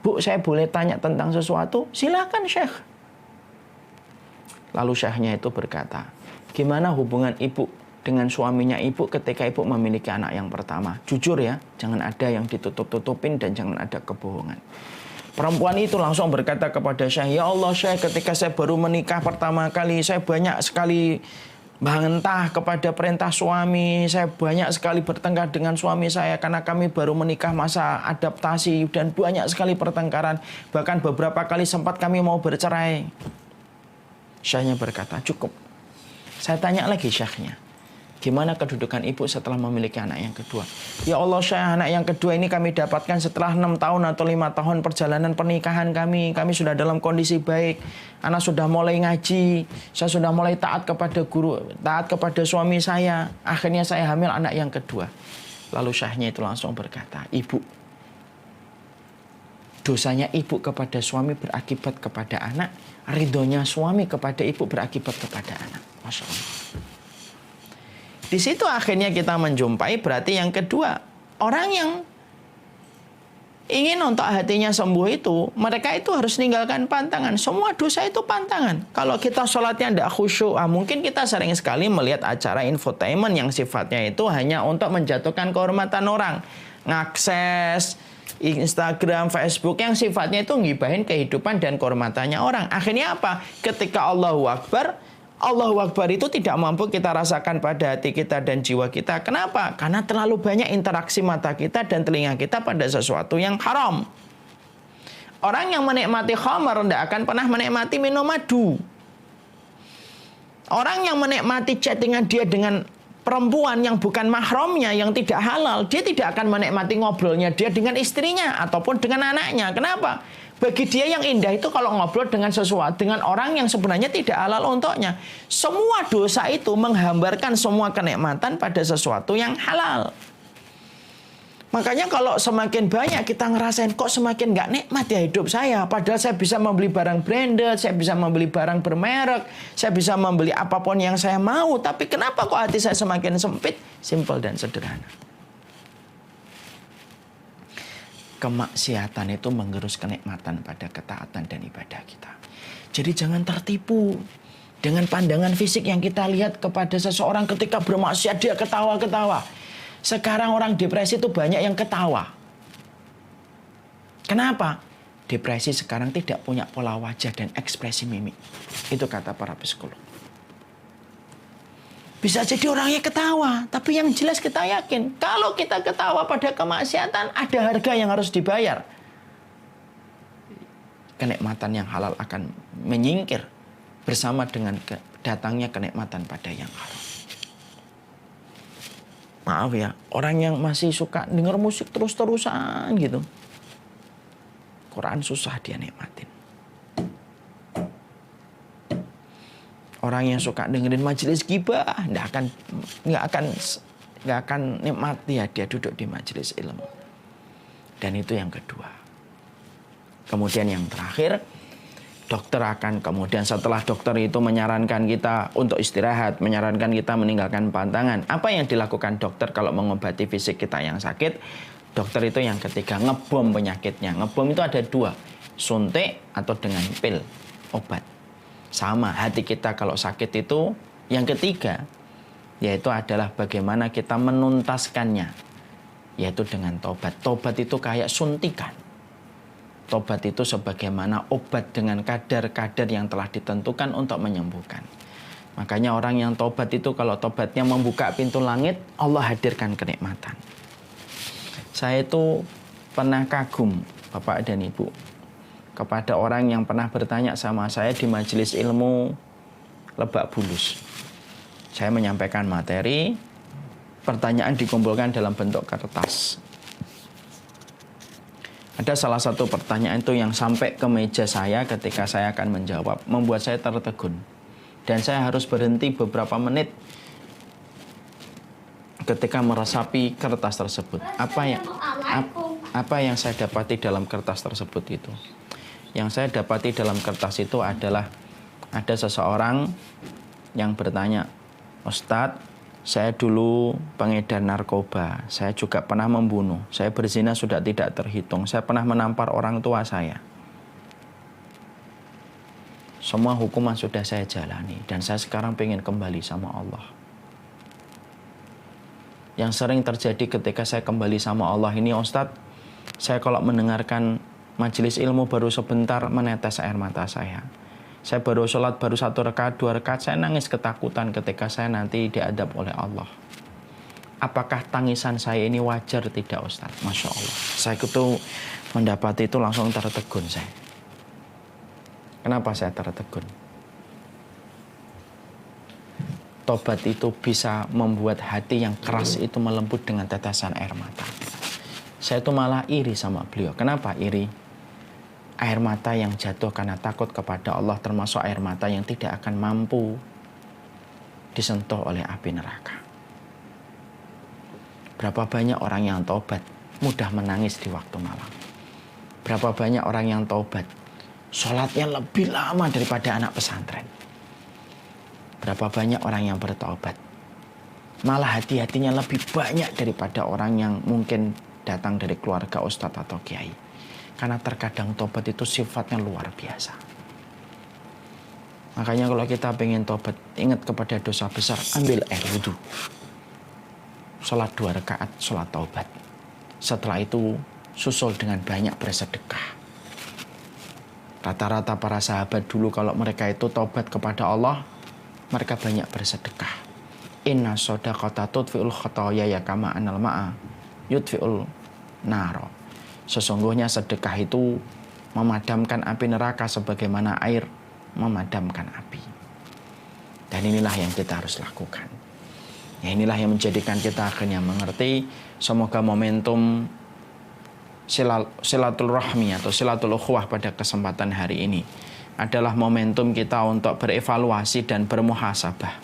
Bu, saya boleh tanya tentang sesuatu? Silakan Syekh. Lalu Syekhnya itu berkata, gimana hubungan ibu dengan suaminya ibu ketika ibu memiliki anak yang pertama? Jujur ya, jangan ada yang ditutup-tutupin dan jangan ada kebohongan. Perempuan itu langsung berkata kepada Syekh, ya Allah Syekh, ketika saya baru menikah pertama kali, saya banyak sekali bantah kepada perintah suami. Saya banyak sekali bertengkar dengan suami saya karena kami baru menikah masa adaptasi dan banyak sekali pertengkaran. Bahkan beberapa kali sempat kami mau bercerai. Syekhnya berkata, cukup. Saya tanya lagi Syekhnya, gimana kedudukan ibu setelah memiliki anak yang kedua? Ya Allah Syekh, anak yang kedua ini kami dapatkan setelah 6 tahun atau 5 tahun perjalanan pernikahan kami. Kami sudah dalam kondisi baik. Anak sudah mulai ngaji. Saya sudah mulai taat kepada guru, taat kepada suami saya. Akhirnya saya hamil anak yang kedua. Lalu Syekhnya itu langsung berkata, ibu, dosanya ibu kepada suami berakibat kepada anak. Ridhonya suami kepada ibu berakibat kepada anak. Masya Allah. Di situ akhirnya kita menjumpai berarti yang kedua, orang yang ingin untuk hatinya sembuh itu, mereka itu harus meninggalkan pantangan. Semua dosa itu pantangan. Kalau kita sholatnya tidak khusyuk, mungkin kita sering sekali melihat acara infotainment yang sifatnya itu hanya untuk menjatuhkan kehormatan orang. Ngakses Instagram, Facebook yang sifatnya itu ngibahin kehidupan dan kehormatannya orang. Akhirnya apa? Ketika Allahu Akbar itu tidak mampu kita rasakan pada hati kita dan jiwa kita. Kenapa? Karena terlalu banyak interaksi mata kita dan telinga kita pada sesuatu yang haram. Orang yang menikmati khamar tidak akan pernah menikmati minum madu. Orang yang menikmati chattingan dia dengan perempuan yang bukan mahramnya, yang tidak halal, dia tidak akan menikmati ngobrolnya dia dengan istrinya ataupun dengan anaknya. Kenapa? Bagi dia yang indah itu kalau ngobrol dengan sesuatu, dengan orang yang sebenarnya tidak halal untuknya. Semua dosa itu menghambarkan semua kenikmatan pada sesuatu yang halal. Makanya kalau semakin banyak kita ngerasain kok semakin nggak nikmat ya hidup saya. Padahal saya bisa membeli barang branded, saya bisa membeli barang bermerek, saya bisa membeli apapun yang saya mau. Tapi kenapa kok hati saya semakin sempit? Simpel dan sederhana. Kemaksiatan itu menggerus kenikmatan pada ketaatan dan ibadah kita. Jadi jangan tertipu dengan pandangan fisik yang kita lihat kepada seseorang ketika bermaksiat dia ketawa-ketawa. Sekarang orang depresi itu banyak yang ketawa. Kenapa? Depresi sekarang tidak punya pola wajah dan ekspresi mimik. Itu kata para psikolog. Bisa jadi orangnya ketawa, tapi yang jelas kita yakin kalau kita ketawa pada kemaksiatan ada harga yang harus dibayar. Kenikmatan yang halal akan menyingkir bersama dengan datangnya kenikmatan pada yang haram. Maaf ya, orang yang masih suka denger musik terus-terusan gitu, Quran susah dia nikmatin. Orang yang suka dengerin majelis ghibah nggak akan nikmati ya dia duduk di majelis ilmu. Dan itu yang kedua. Kemudian yang terakhir, dokter akan kemudian setelah dokter itu menyarankan kita untuk istirahat, menyarankan kita meninggalkan pantangan. Apa yang dilakukan dokter kalau mengobati fisik kita yang sakit? Dokter itu yang ketiga ngebom penyakitnya. Ngebom itu ada dua, suntik atau dengan pil, obat. Sama hati kita kalau sakit itu yang ketiga, yaitu adalah bagaimana kita menuntaskannya, yaitu dengan tobat. Tobat itu kayak suntikan. Tobat itu sebagaimana obat dengan kadar-kadar yang telah ditentukan untuk menyembuhkan. Makanya orang yang tobat itu kalau tobatnya membuka pintu langit, Allah hadirkan kenikmatan. Saya itu pernah kagum, Bapak dan Ibu, kepada orang yang pernah bertanya sama saya di majelis ilmu Lebak Bulus. Saya menyampaikan materi, pertanyaan dikumpulkan dalam bentuk kertas. Ada salah satu pertanyaan itu yang sampai ke meja saya ketika saya akan menjawab, membuat saya tertegun. Dan saya harus berhenti beberapa menit ketika meresapi kertas tersebut. Apa yang saya dapati dalam kertas tersebut itu? Yang saya dapati dalam kertas itu adalah ada seseorang yang bertanya, Ustadz, saya dulu pengedar narkoba, saya juga pernah membunuh, saya berzina sudah tidak terhitung, saya pernah menampar orang tua saya. Semua hukuman sudah saya jalani dan saya sekarang pengen kembali sama Allah. Yang sering terjadi ketika saya kembali sama Allah ini, Ustadz, saya kalau mendengarkan majelis ilmu baru sebentar menetes air mata saya. Saya baru sholat, baru 1 rakaat, 2 rakaat, saya nangis ketakutan ketika saya nanti diadab oleh Allah. Apakah tangisan saya ini wajar tidak, Ustaz? Masya Allah. Saya itu mendapati itu langsung tertegun saya. Kenapa saya tertegun? Tobat itu bisa membuat hati yang keras itu melembut dengan tetesan air mata. Saya itu malah iri sama beliau. Kenapa iri? Air mata yang jatuh karena takut kepada Allah termasuk air mata yang tidak akan mampu disentuh oleh api neraka. Berapa banyak orang yang taubat mudah menangis di waktu malam. Berapa banyak orang yang taubat sholatnya lebih lama daripada anak pesantren. Berapa banyak orang yang bertaubat malah hati-hatinya lebih banyak daripada orang yang mungkin datang dari keluarga ustadz atau kiai. Karena terkadang tobat itu sifatnya luar biasa. Makanya kalau kita pengen tobat, ingat kepada dosa besar, ambil air wudhu. Sholat 2 rakaat, sholat taubat. Setelah itu susul dengan banyak bersedekah. Rata-rata para sahabat dulu kalau mereka itu tobat kepada Allah, mereka banyak bersedekah. Inna shadaqata tudfi'ul khotoya ya kama anal ma'a yudfi'ul naro. Sesungguhnya sedekah itu memadamkan api neraka sebagaimana air memadamkan api. Dan inilah yang kita harus lakukan. Ya, inilah yang menjadikan kita akhirnya mengerti. Semoga momentum silaturahmi atau silatul ukhuwah pada kesempatan hari ini adalah momentum kita untuk berevaluasi dan bermuhasabah.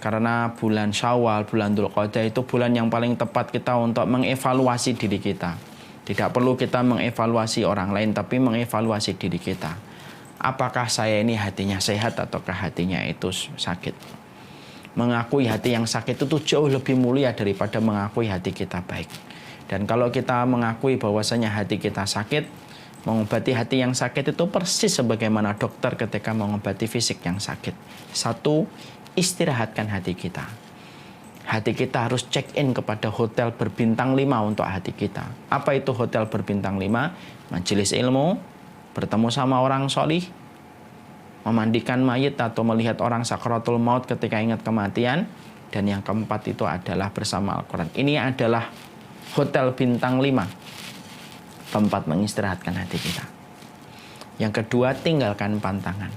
Karena bulan Syawal, bulan Dzulqa'dah itu bulan yang paling tepat kita untuk mengevaluasi diri kita. Tidak perlu kita mengevaluasi orang lain, tapi mengevaluasi diri kita. Apakah saya ini hatinya sehat ataukah hatinya itu sakit? Mengakui hati yang sakit itu jauh lebih mulia daripada mengakui hati kita baik. Dan kalau kita mengakui bahwasanya hati kita sakit, mengobati hati yang sakit itu persis sebagaimana dokter ketika mengobati fisik yang sakit. Satu, istirahatkan hati kita. Hati kita harus check in kepada hotel berbintang 5 untuk hati kita. Apa itu hotel berbintang 5? Majelis ilmu, bertemu sama orang solih, memandikan mayit atau melihat orang sakaratul maut ketika ingat kematian. Dan yang keempat itu adalah bersama Al-Quran. Ini adalah hotel bintang 5, tempat mengistirahatkan hati kita. Yang kedua, tinggalkan pantangan.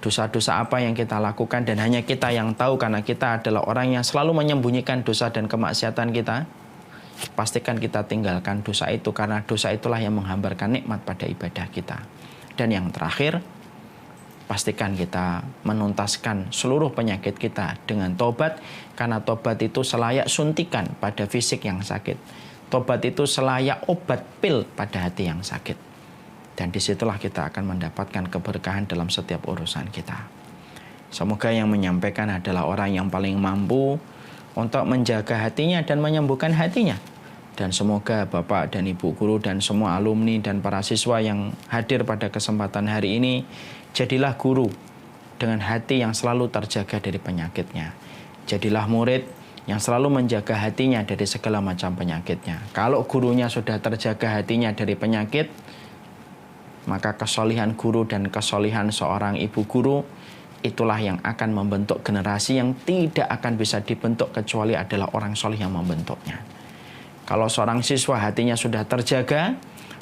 Dosa-dosa apa yang kita lakukan dan hanya kita yang tahu karena kita adalah orang yang selalu menyembunyikan dosa dan kemaksiatan kita. Pastikan kita tinggalkan dosa itu karena dosa itulah yang menghambarkan nikmat pada ibadah kita. Dan yang terakhir, pastikan kita menuntaskan seluruh penyakit kita dengan tobat, karena tobat itu selayak suntikan pada fisik yang sakit. Tobat itu selayak obat pil pada hati yang sakit. Dan disitulah kita akan mendapatkan keberkahan dalam setiap urusan kita. Semoga yang menyampaikan adalah orang yang paling mampu untuk menjaga hatinya dan menyembuhkan hatinya. Dan semoga Bapak dan Ibu guru dan semua alumni dan para siswa yang hadir pada kesempatan hari ini, jadilah guru dengan hati yang selalu terjaga dari penyakitnya. Jadilah murid yang selalu menjaga hatinya dari segala macam penyakitnya. Kalau gurunya sudah terjaga hatinya dari penyakit, maka kesolihan guru dan kesolihan seorang ibu guru itulah yang akan membentuk generasi yang tidak akan bisa dibentuk kecuali adalah orang solih yang membentuknya. Kalau seorang siswa hatinya sudah terjaga,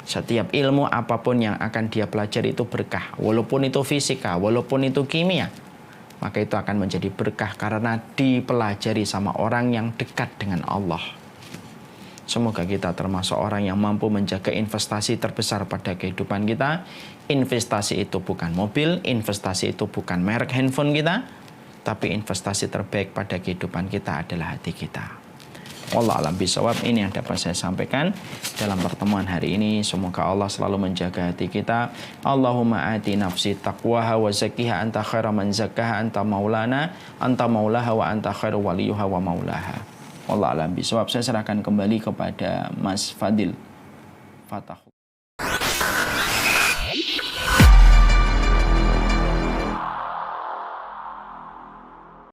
setiap ilmu apapun yang akan dia pelajari itu berkah. Walaupun itu fisika, walaupun itu kimia, maka itu akan menjadi berkah karena dipelajari sama orang yang dekat dengan Allah. Semoga kita termasuk orang yang mampu menjaga investasi terbesar pada kehidupan kita. Investasi itu bukan mobil, investasi itu bukan merek handphone kita, tapi investasi terbaik pada kehidupan kita adalah hati kita. Wallahu a'lam bishawab. Ini yang dapat saya sampaikan dalam pertemuan hari ini. Semoga Allah selalu menjaga hati kita. Allahumma ati nafsi taqwaha wa zakkiha anta khairu man zakkaha anta maulana anta maulaha wa anta khairu waliyuha wa maulaha. Wallahu a'lam bishawab. Saya serahkan kembali kepada Mas Fadil. Fatah.